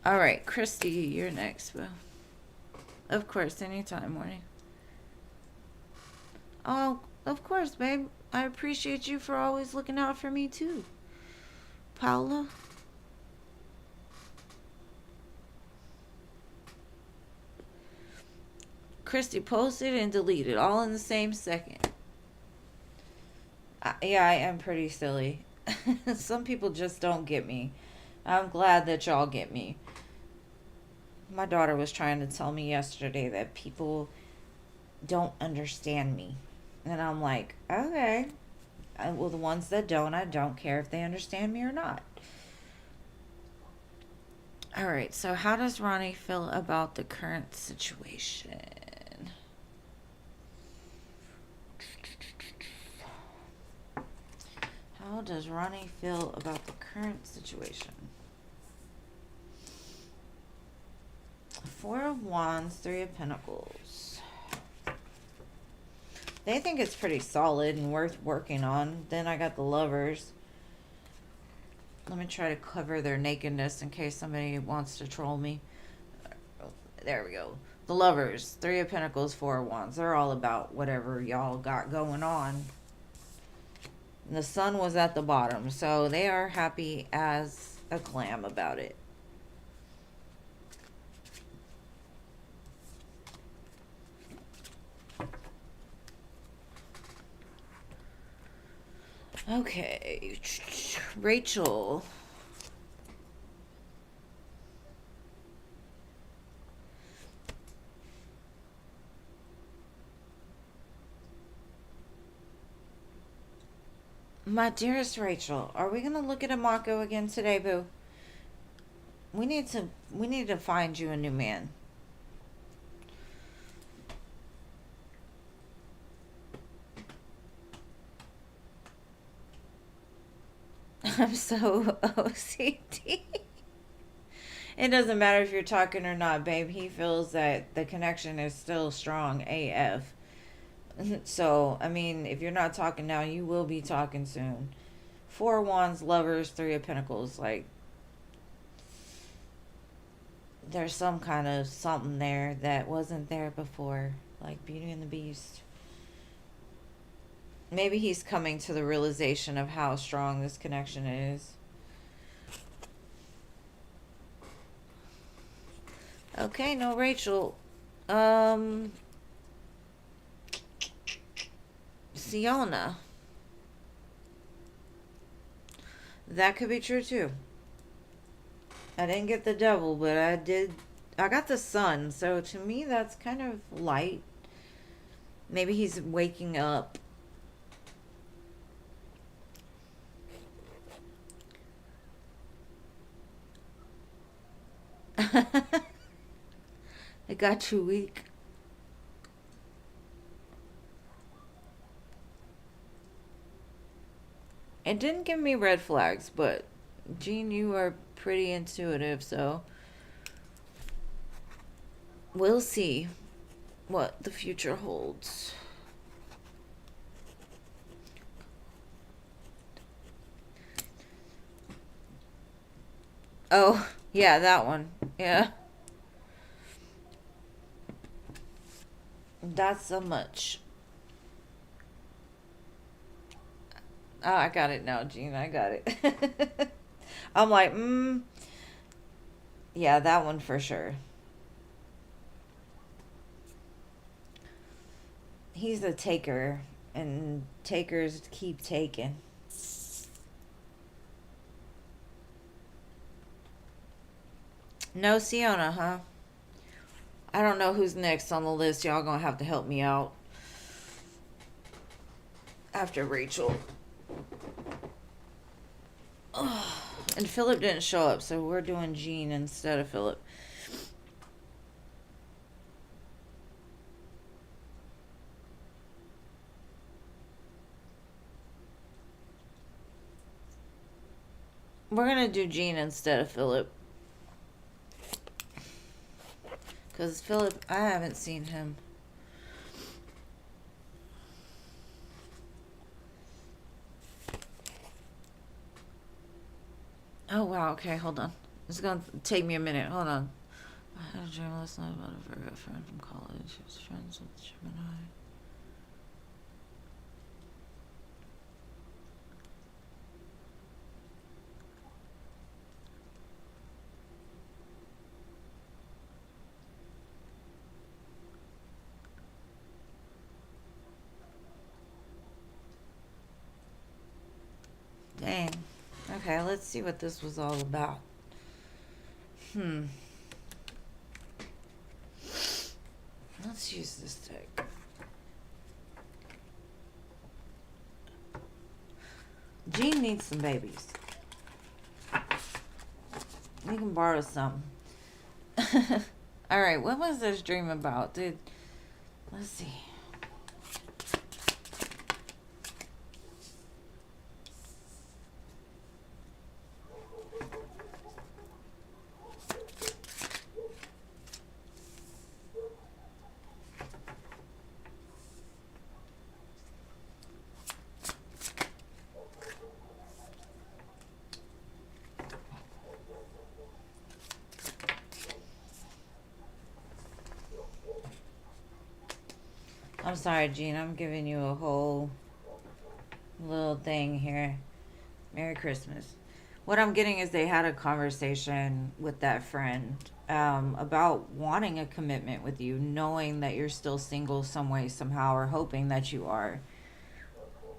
All right, Christy, you're next, Boo. Of course, anytime, morning. Oh, of course, babe. I appreciate you for always looking out for me, too. Paula? Christy posted and deleted all in the same second. Yeah, I am pretty silly. Some people just don't get me. I'm glad that y'all get me. My daughter was trying to tell me yesterday that people don't understand me. And I'm like, okay. Well, the ones that don't, I don't care if they understand me or not. All right, so how does Ronnie feel about the current situation? How does Ronnie feel about the current situation? Four of Wands, Three of Pentacles. They think it's pretty solid and worth working on. Then I got the Lovers. Let me try to cover their nakedness in case somebody wants to troll me. There we go. The Lovers, Three of Pentacles, Four of Wands. They're all about whatever y'all got going on. The Sun was at the bottom, so they are happy as a clam about it. Okay, Rachel. My dearest Rachel, are we gonna look at a Mako again today, boo? We need to find you a new man. I'm so OCD. It doesn't matter if you're talking or not, babe. He feels that the connection is still strong AF. So, I mean, if you're not talking now, you will be talking soon. Four of Wands, Lovers, Three of Pentacles. Like, there's some kind of something there that wasn't there before. Like Beauty and the Beast. Maybe he's coming to the realization of how strong this connection is. Okay, no Rachel. Siona. That could be true too. I didn't get the devil, but I did. I got the sun, so to me that's kind of light. Maybe he's waking up. It got you weak. It didn't give me red flags, but Jean, you are pretty intuitive, so we'll see what the future holds. Oh, yeah, that one. Yeah. That's so much. Oh, I got it now, Jean. I got it. I'm like, yeah, that one for sure. He's a taker, and takers keep taking. No Siona, huh? I don't know who's next on the list. Y'all gonna have to help me out after Rachel. Ugh. And Philip didn't show up, so we're doing Jean instead of Philip. We're gonna do Jean instead of Philip. Because Philip, I haven't seen him. Oh, wow. Okay, hold on. It's going to take me a minute. Hold on. I had a dream last night about a Virgo friend from college. She was friends with Gemini. Dang. Okay, let's see what this was all about. Let's use this deck. Jean needs some babies. We can borrow some. Alright, what was this dream about? Let's see. I'm sorry, Jean. I'm giving you a whole little thing here. Merry Christmas. What I'm getting is they had a conversation with that friend about wanting a commitment with you, knowing that you're still single some way, somehow, or hoping that you are.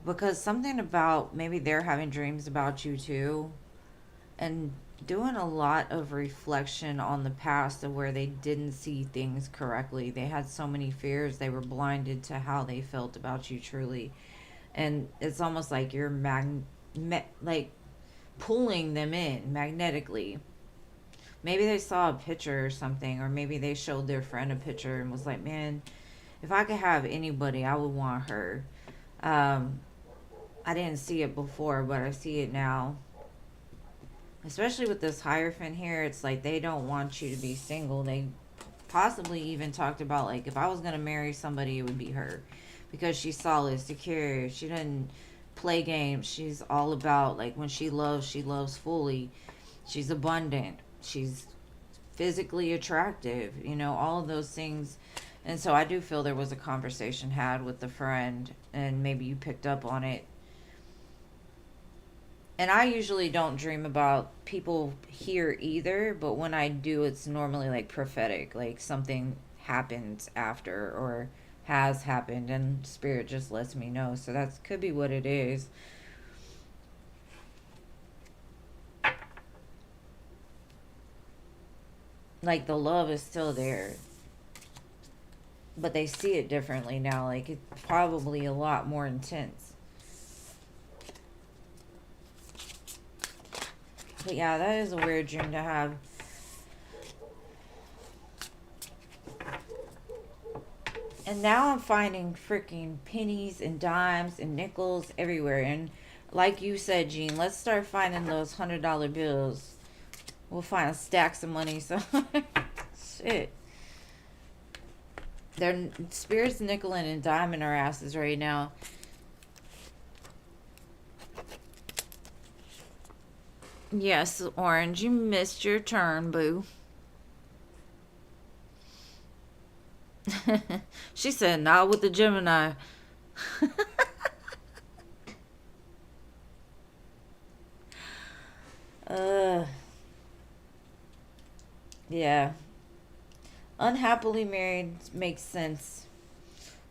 Because something about maybe they're having dreams about you too, and doing a lot of reflection on the past of where they didn't see things correctly. They had so many fears, they were blinded to how they felt about you truly. And it's almost like you're like pulling them in magnetically. Maybe they saw a picture or something, or maybe they showed their friend a picture and was like, man, if I could have anybody, I would want her. Um, I didn't see it before, but I see it now. Especially with this Hierophant here, it's like they don't want you to be single. They possibly even talked about, like, if I was going to marry somebody, it would be her. Because she's solid, secure. She doesn't play games. She's all about, like, when she loves fully. She's abundant. She's physically attractive. You know, all of those things. And so I do feel there was a conversation had with the friend, and maybe you picked up on it. And I usually don't dream about people here either, but when I do, it's normally like prophetic, like something happens after or has happened, and spirit just lets me know. So that could be what it is. Like, the love is still there, but they see it differently now. Like, it's probably a lot more intense. But yeah, that is a weird dream to have. And now I'm finding freaking pennies and dimes and nickels everywhere. And like you said, Gene, let's start finding those $100 bills. We'll find stacks of money. So, shit. They're spirits nickeling and diming our asses right now. Yes, Orange, you missed your turn, boo. She said, not with the Gemini. uh, yeah. Unhappily married makes sense.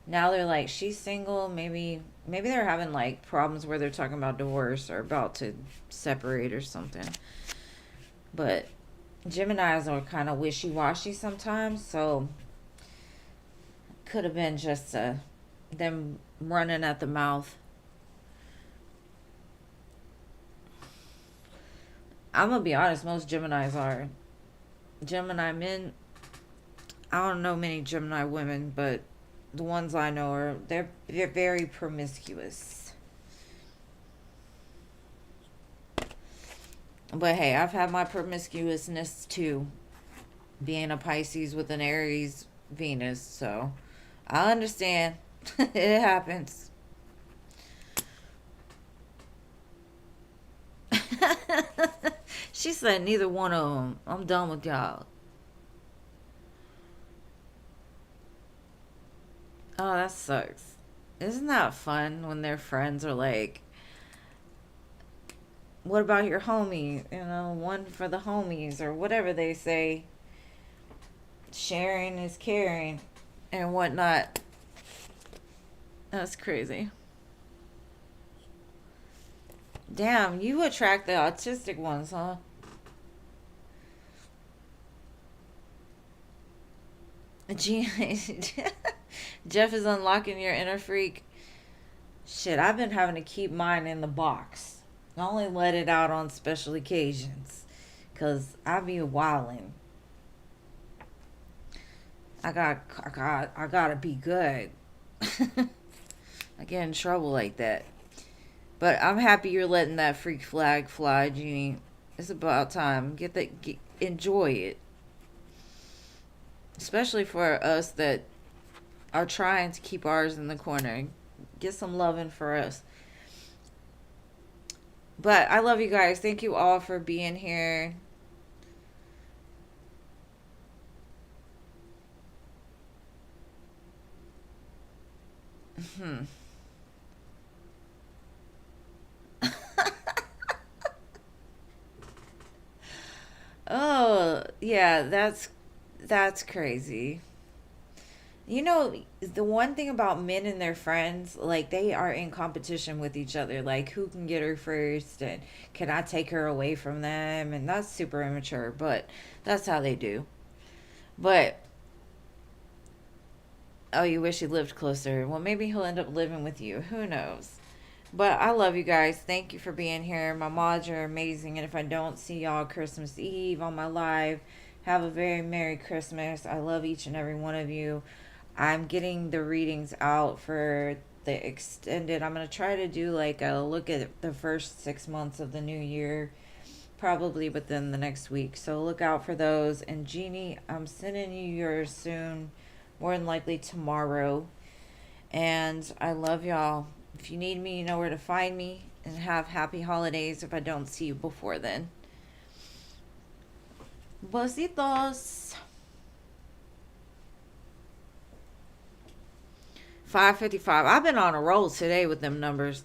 Now they're like, she's single. Maybe they're having like problems where they're talking about divorce or about to separate or something. But Geminis are kind of wishy-washy sometimes, so could have been just them running at the mouth. I'm gonna be honest, most Geminis are. Gemini men, I don't know many Gemini women, but the ones I know are they're very promiscuous. But hey, I've had my promiscuousness too, being a Pisces with an Aries Venus, so I understand. It happens. She said neither one of them. I'm done with y'all. Oh, that sucks. Isn't that fun when their friends are like, what about your homie? You know, one for the homies or whatever they say. Sharing is caring and whatnot. That's crazy. Damn, you attract the autistic ones, huh? Gee, Jeff is unlocking your inner freak. Shit, I've been having to keep mine in the box. I only let it out on special occasions. Cause I be wildin'. I gotta be good. I get in trouble like that. But I'm happy you're letting that freak flag fly, Jeannie. It's about time. Enjoy it. Especially for us that are trying to keep ours in the corner. Get some loving for us. But I love you guys. Thank you all for being here. Hmm. Oh, yeah, that's crazy. You know, the one thing about men and their friends, like they are in competition with each other. Like who can get her first and can I take her away from them? And that's super immature, but that's how they do. But oh, you wish he lived closer. Well, maybe he'll end up living with you. Who knows? But I love you guys. Thank you for being here. My mods are amazing. And if I don't see y'all Christmas Eve on my live, have a very Merry Christmas. I love each and every one of you. I'm getting the readings out for the extended. I'm going to try to do like a look at the first 6 months of the new year, probably within the next week. So look out for those. And Jeannie, I'm sending you yours soon, more than likely tomorrow. And I love y'all. If you need me, you know where to find me. And have happy holidays if I don't see you before then. Besitos. 5:55. I've been on a roll today with them numbers.